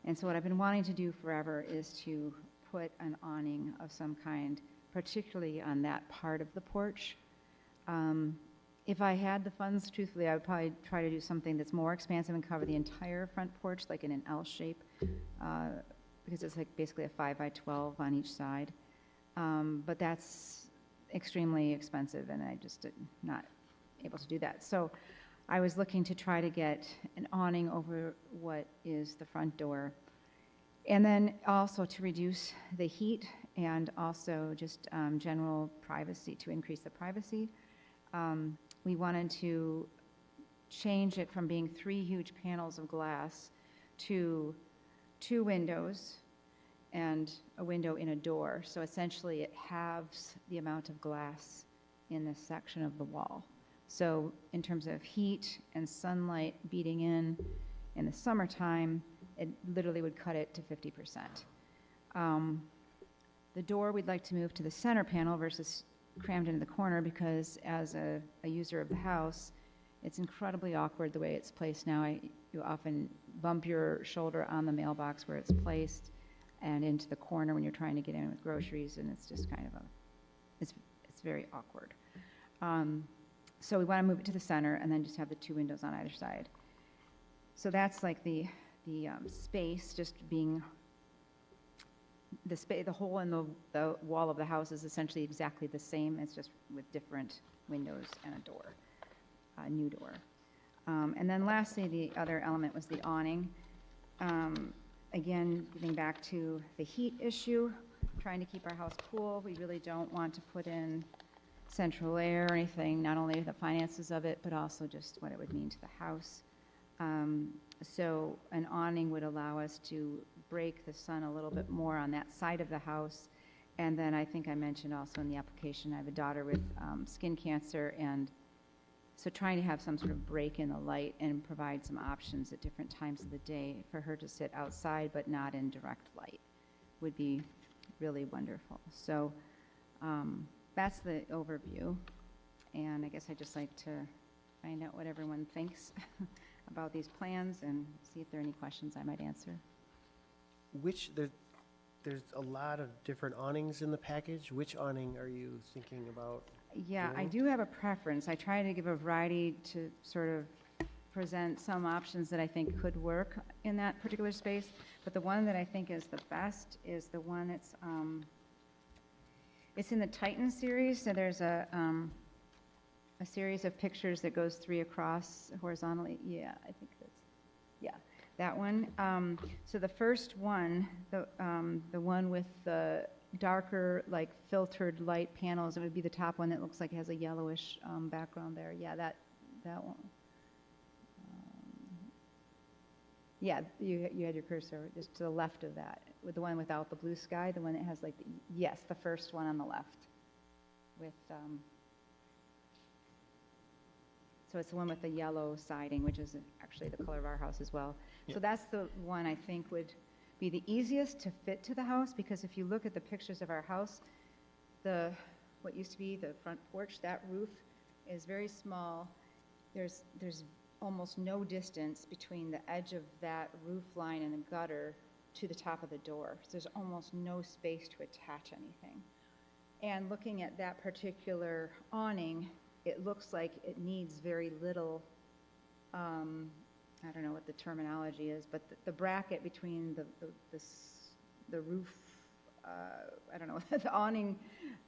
And so what I've been wanting to do forever is to put an awning of some kind, particularly on that part of the porch. If I had the funds, truthfully, I would probably try to do something that's more expansive and cover the entire front porch, like in an L shape, because it's like basically a 5 by 12 on each side. But that's extremely expensive, and I just not able to do that. So I was looking to try to get an awning over what is the front door, and then also to reduce the heat and also just general privacy, to increase the privacy. We wanted to change it from being 3 huge panels of glass to 2 windows and a window in a door. So essentially it halves the amount of glass in this section of the wall. So in terms of heat and sunlight beating in the summertime, it literally would cut it to 50%. The door we'd like to move to the center panel versus crammed into the corner, because as a user of the house, it's incredibly awkward the way it's placed now. You often bump your shoulder on the mailbox where it's placed and into the corner when you're trying to get in with groceries, and it's just kind of it's very awkward. So we want to move it to the center and then just have the 2 windows on either side. So that's like the space just being the hole in the wall of the house is essentially exactly the same. It's just with different windows and a door, a new door. And then lastly, the other element was the awning. Again, getting back to the heat issue, trying to keep our house cool. We really don't want to put in central air or anything, not only the finances of it, but also just what it would mean to the house. So an awning would allow us to break the sun a little bit more on that side of the house. And then I think I mentioned also in the application, I have a daughter with skin cancer, and so trying to have some sort of break in the light and provide some options at different times of the day for her to sit outside but not in direct light would be really wonderful. So that's the overview. And I guess I'd just like to find out what everyone thinks about these plans and see if there are any questions I might answer. There's a lot of different awnings in the package. Which awning are you thinking about? Yeah, I do have a preference. I try to give a variety to sort of present some options that I think could work in that particular space, but the one that I think is the best is the one that's, it's in the Titan series, so there's a series of pictures that goes 3 across horizontally. Yeah, I think that's, yeah, that one. So the first one, the one with the darker, like filtered light panels, it would be the top one that looks like it has a yellowish background there. Yeah, that one. Yeah, you had your cursor just to the left of that, with the one without the blue sky, the one that has like, yes, the first one on the left with, So it's the one with the yellow siding, which is actually the color of our house as well. So that's the one I think would be the easiest to fit to the house, because if you look at the pictures of our house, what used to be the front porch, that roof is very small. There's almost no distance between the edge of that roof line and the gutter to the top of the door. So there's almost no space to attach anything. And looking at that particular awning, it looks like it needs very little, I don't know what the terminology is, but the bracket between the roof, I don't know, the awning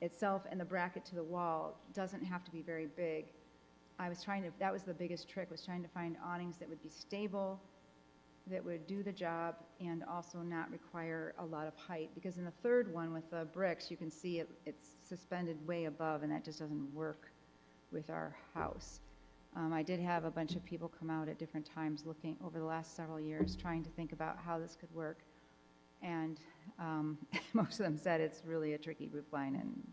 itself and the bracket to the wall doesn't have to be very big. That was the biggest trick, was trying to find awnings that would be stable, that would do the job, and also not require a lot of height. Because in the third one with the bricks, you can see it's suspended way above, and that just doesn't work with our house. I did have a bunch of people come out at different times looking over the last several years, trying to think about how this could work. And most of them said it's really a tricky roof line, and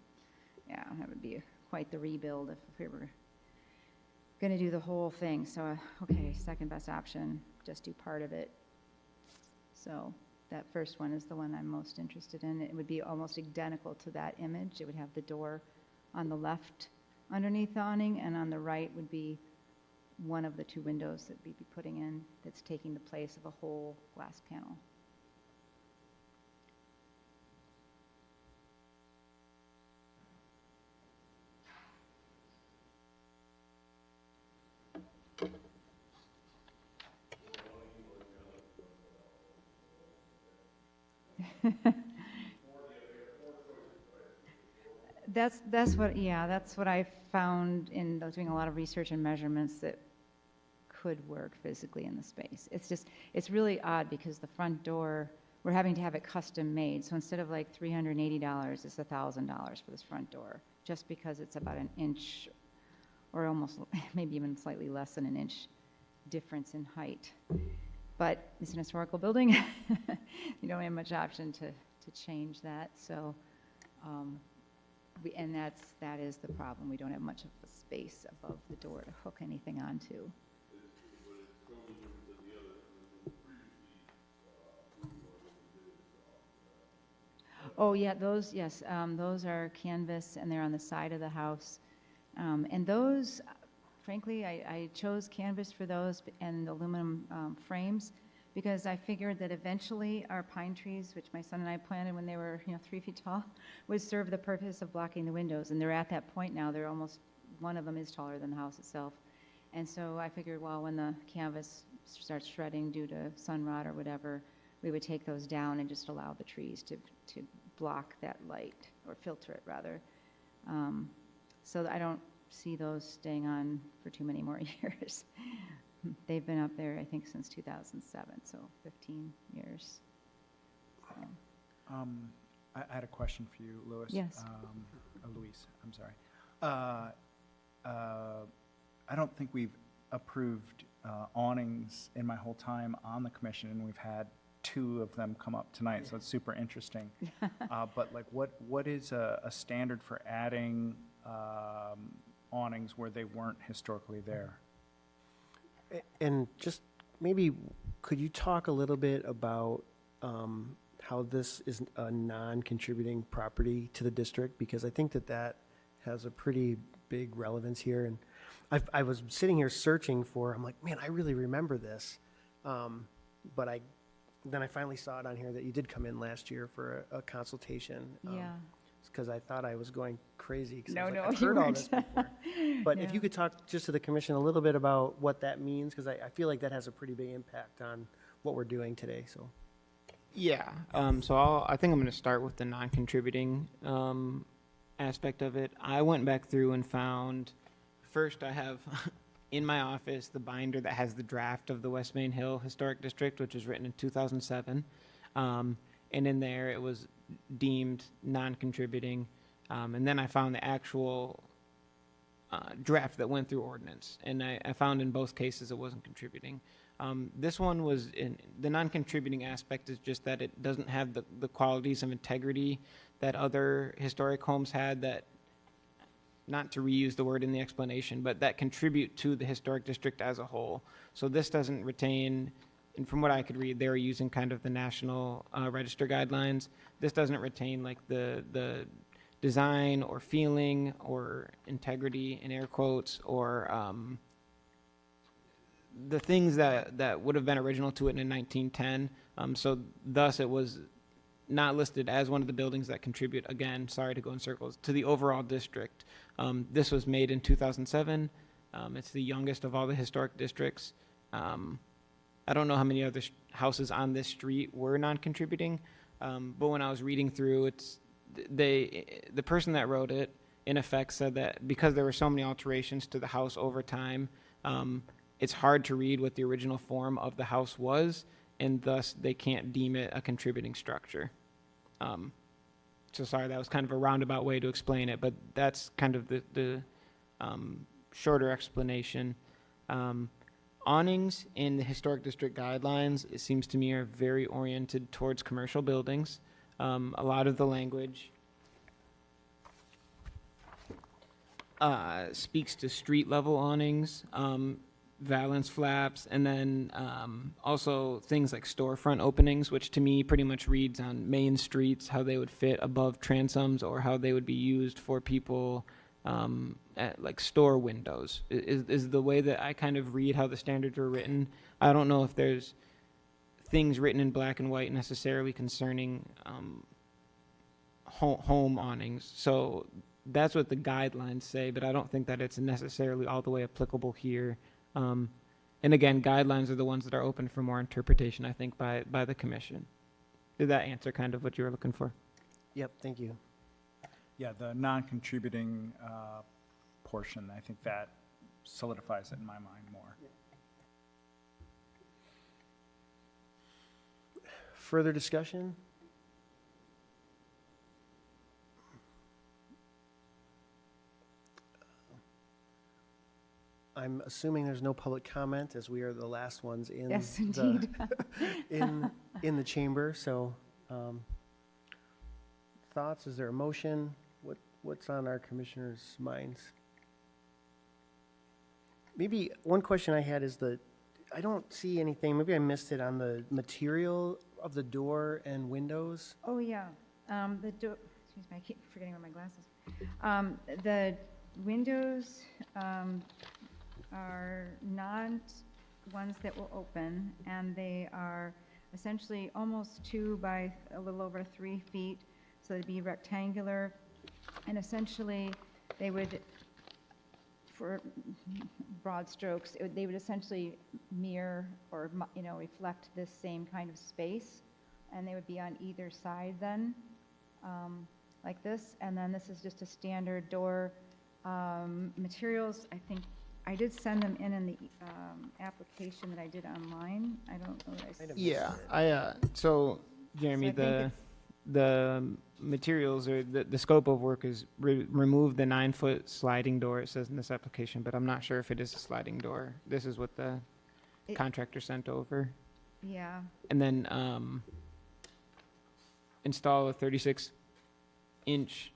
yeah, that would be quite the rebuild if we were going to do the whole thing. So, okay, second best option, just do part of it. So that first one is the one I'm most interested in. It would be almost identical to that image. It would have the door on the left underneath the awning, and on the right would be one of the two windows that we'd be putting in that's taking the place of a whole glass panel. That's what I found in doing a lot of research and measurements that could work physically in the space. It's really odd because the front door, we're having to have it custom made. So instead of like $380, it's $1,000 for this front door, just because it's about an inch or almost maybe even slightly less than an inch difference in height. But it's an historical building. You don't have much option to change that. So, that is the problem. We don't have much of a space above the door to hook anything onto. Oh yeah, those, yes, those are canvas, and they're on the side of the house. And those, frankly, I chose canvas for those and aluminum frames, because I figured that eventually our pine trees, which my son and I planted when they were 3 feet tall, would serve the purpose of blocking the windows. And they're at that point now. They're almost, one of them is taller than the house itself. And so I figured, well, when the canvas starts shredding due to sun rot or whatever, we would take those down and just allow the trees to block that light, or filter it rather. So I don't see those staying on for too many more years. They've been up there, I think, since 2007, so 15 years. So. I had a question for you, Louis. Yes. Louise, I'm sorry. I don't think we've approved awnings in my whole time on the commission, and we've had 2 of them come up tonight, so it's super interesting. But like, what is a standard for adding awnings where they weren't historically there? And just maybe, could you talk a little bit about how this is a non-contributing property to the district? Because I think that has a pretty big relevance here. And I was sitting here searching for, I'm like, man, I really remember this. But then I finally saw it on here that you did come in last year for a consultation. Yeah. Because I thought I was going crazy. No, I've heard all this before. But if you could talk just to the commission a little bit about what that means, because I feel like that has a pretty big impact on what we're doing today. So. Yeah. So I think I'm going to start with the non-contributing aspect of it. I went back through and found, first I have in my office the binder that has the draft of the West Main Hill Historic District, which was written in 2007. And in there it was deemed non-contributing. And then I found the actual draft that went through ordinance. And I found in both cases it wasn't contributing. This one was the non-contributing aspect is just that it doesn't have the qualities of integrity that other historic homes had, that not to reuse the word in the explanation, but that contribute to the historic district as a whole. So this doesn't retain, and from what I could read, they were using kind of the National Register guidelines. This doesn't retain like the design or feeling or integrity, in air quotes, or the things that would have been original to it in 1910. So thus it was not listed as one of the buildings that contribute, again, sorry to go in circles, to the overall district. This was made in 2007. It's the youngest of all the historic districts. I don't know how many other houses on this street were non-contributing, but when I was reading through, the person that wrote it, in effect, said that because there were so many alterations to the house over time, it's hard to read what the original form of the house was, and thus they can't deem it a contributing structure. So sorry, that was kind of a roundabout way to explain it, but that's kind of the shorter explanation. Awnings in the historic district guidelines, it seems to me, are very oriented towards commercial buildings. A lot of the language speaks to street level awnings, valance flaps, and then also things like storefront openings, which to me pretty much reads on main streets, how they would fit above transoms or how they would be used for people at like store windows is the way that I kind of read how the standards were written. I don't know if there's things written in black and white necessarily concerning home awnings. So that's what the guidelines say, but I don't think that it's necessarily all the way applicable here. And again, guidelines are the ones that are open for more interpretation, I think, by the commission. Did that answer kind of what you were looking for? Yep, thank you. Yeah, the non-contributing portion, I think that solidifies it in my mind more. Further discussion? I'm assuming there's no public comment, as we are the last ones in Yes, the indeed. in the chamber. So, thoughts? Is there a motion? What's on our commissioners' minds? Maybe one question I had is I don't see anything. Maybe I missed it on the material of the door and windows. Oh, yeah. The door, excuse me, I keep forgetting where my glasses. The windows are not ones that will open, and they are essentially almost 2 by a little over 3 feet, so they'd be rectangular, and essentially they would, for broad strokes, they would essentially mirror or reflect this same kind of space, and they would be on either side then, like this, and then this is just a standard door. Materials, I think I did send them in the application that I did online. I don't know what I said. Yeah, so Jeremy, So I think the materials or the scope of work is remove the 9-foot sliding door, it says in this application, but I'm not sure if it is a sliding door. This is what the contractor sent over. Yeah. And then install a 36-inch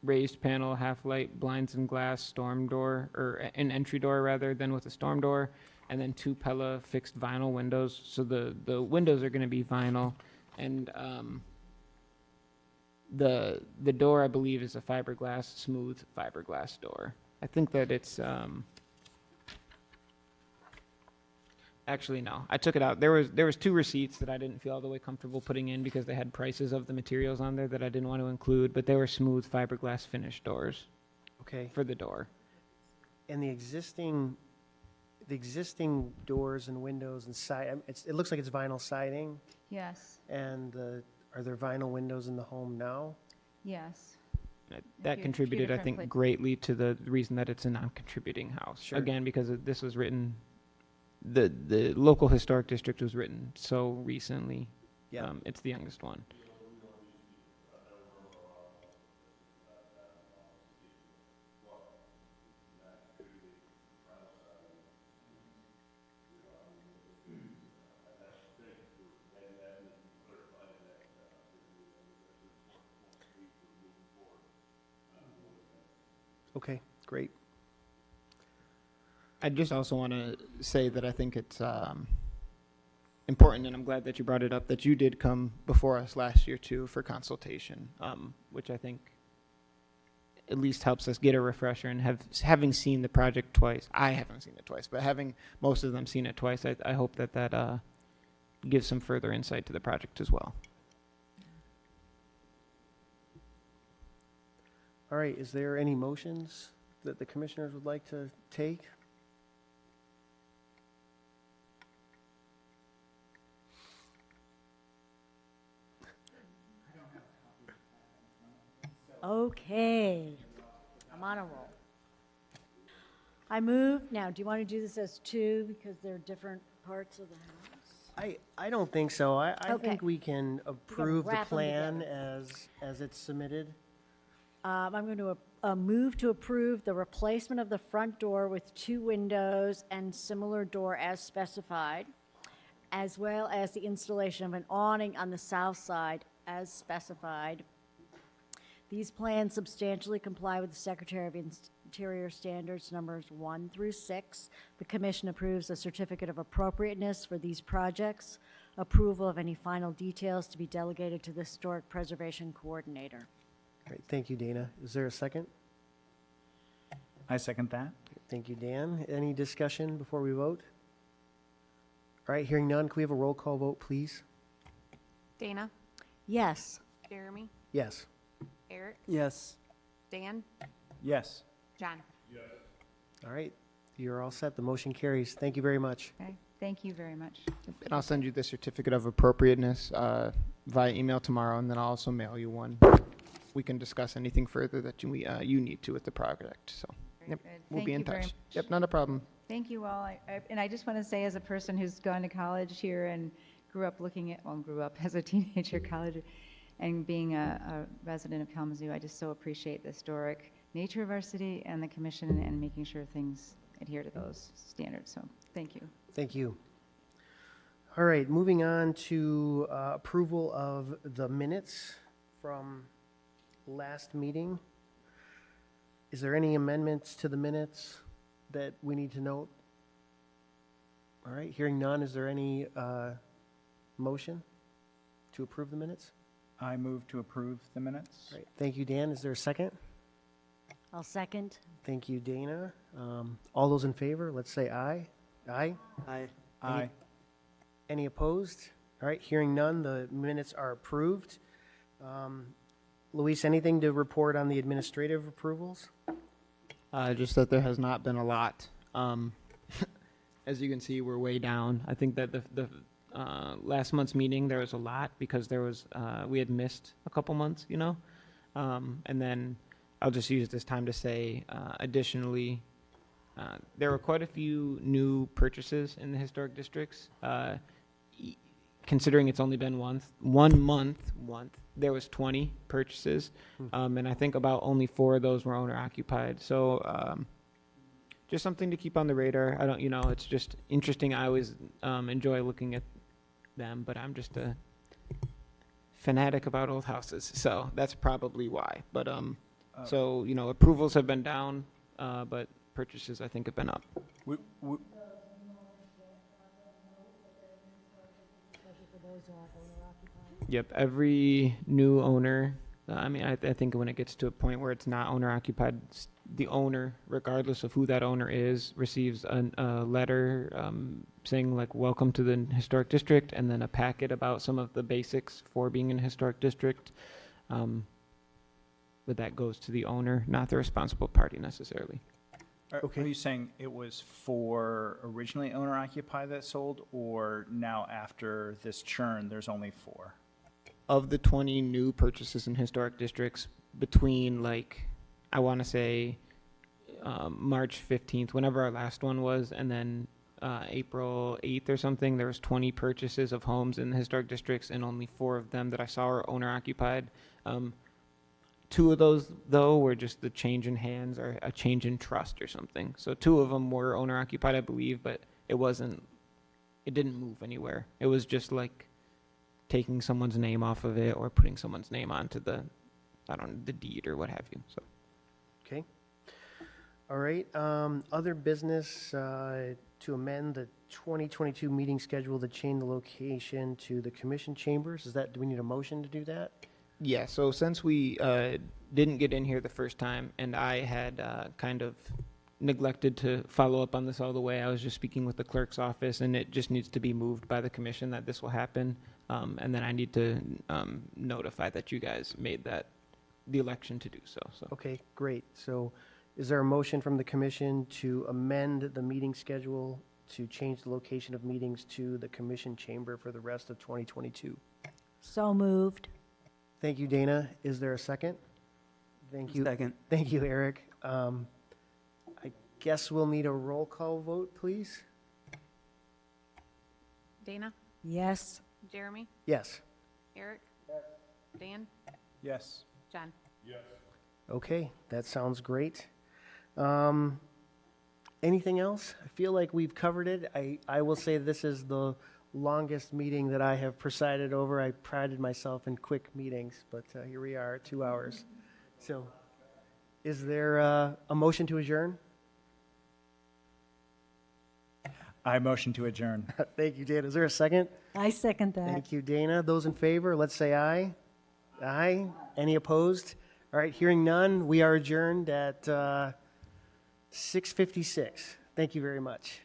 raised panel, half-light, blinds and glass, storm door, or an entry door rather than with a storm door, and then 2 Pella fixed vinyl windows. So the windows are going to be vinyl, and the door, I believe, is a fiberglass, smooth fiberglass door. I think that it's actually, no, I took it out. There was 2 receipts that I didn't feel all the way comfortable putting in because they had prices of the materials on there that I didn't want to include, but they were smooth fiberglass finished doors. Okay. For the door. And the existing doors and windows and side, it looks like it's vinyl siding. Yes. And are there vinyl windows in the home now? Yes. That contributed, I think, greatly to the reason that it's a non-contributing house. Sure. Again, because this was written, the local historic district was written so recently. Yeah. It's the youngest one. Okay. Great. I just also want to say that I think it's important, and I'm glad that you brought it up, that you did come before us last year too for consultation, which I think at least helps us get a refresher, and having seen the project twice. I haven't seen it twice, but having most of them seen it twice, I hope that gives some further insight to the project as well. All right, is there any motions that the commissioners would like to take? Okay. I'm on a roll. I move, now, do you want to do this as two because they're different parts of the house? I don't think so. I Okay. think we can approve the wrap 'em plan together. as it's submitted. I'm going to move to approve the replacement of the front door with 2 windows and similar door as specified, as well as the installation of an awning on the south side as specified. These plans substantially comply with the Secretary of Interior Standards numbers 1 through 6. The commission approves a certificate of appropriateness for these projects. Approval of any final details to be delegated to the Historic Preservation Coordinator. Great, thank you, Dana. Is there a second? I second that. Thank you, Dan. Any discussion before we vote? All right, hearing none, can we have a roll call vote, please? Dana, Yes. Jeremy, Yes. Eric, Yes. Dan, Yes. John. All right, you're all set. The motion carries. Thank you very much. Okay, thank you very much. And I'll send you the certificate of appropriateness via email tomorrow, and then I'll also mail you one. We can discuss anything further that you need to with the project, so. Very Yep, good. we'll Thank be in you very touch. much. Yep, not a problem. Thank you all. And I just want to say, as a person who's gone to college here and grew up as a teenager college, and being a resident of Kalamazoo, I just so appreciate the historic nature of our city and the commission and making sure things adhere to those standards. So thank you. Thank you. All right, moving on to approval of the minutes from last meeting. Is there any amendments to the minutes that we need to note? All right, hearing none, is there any motion to approve the minutes? I move to approve the minutes. All right, thank you, Dan. Is there a second? I'll second. Thank you, Dana. All those in favor, let's say aye. Aye? Aye. Aye. Any opposed? All right, hearing none, the minutes are approved. Luis, anything to report on the administrative approvals? Just that there has not been a lot. As you can see, we're way down. I think that the last month's meeting, there was a lot because we had missed a couple months, and then I'll just use this time to say, additionally, there were quite a few new purchases in the historic districts. Considering it's only been 1 month, there was 20 purchases, and I think about only 4 of those were owner occupied. So just something to keep on the radar. I don't, it's just interesting. I always enjoy looking at them, but I'm just a fanatic about old houses, so that's probably why. But so approvals have been down, but purchases I think have been up. Yep, every new owner. I think when it gets to a point where it's not owner occupied, the owner, regardless of who that owner is, receives a letter saying like "Welcome to the historic district," and then a packet about some of the basics for being in a historic district. But that goes to the owner, not the responsible party necessarily. Are you saying it was for originally owner occupied that sold, or now after this churn, there's only 4? Of the 20 new purchases in historic districts between I want to say March 15th, whenever our last one was, and then April 8th or something, there was 20 purchases of homes in the historic districts, and only 4 of them that I saw were owner occupied. 2 of those, though, were just the change in hands or a change in trust or something. So 2 of them were owner occupied, I believe, but it didn't move anywhere. It was just like taking someone's name off of it or putting someone's name onto the deed or what have you. So. Okay. All right, other business, to amend the 2022 meeting schedule to change the location to the commission chambers. Do we need a motion to do that? Yeah, so since we didn't get in here the first time, and I had kind of neglected to follow up on this all the way, I was just speaking with the clerk's office, and it just needs to be moved by the commission that this will happen. And then I need to notify that you guys made the election to do so. Okay, great. So is there a motion from the commission to amend the meeting schedule to change the location of meetings to the commission chamber for the rest of 2022? So moved. Thank you, Dana. Is there a second? Thank you. Second. Thank you, Eric. I guess we'll need a roll call vote, please. Dana, Yes. Jeremy, Yes. Eric, Dan, Yes. John. Okay, that sounds great. Anything else? I feel like we've covered it. I will say this is the longest meeting that I have presided over. I prided myself in quick meetings, but here we are, 2 hours. So is there a motion to adjourn? I motion to adjourn. Thank you, Dana. Is there a second? I second that. Thank you, Dana. Those in favor, let's say aye. Aye. Any opposed? All right, hearing none, we are adjourned at 6:56. Thank you very much.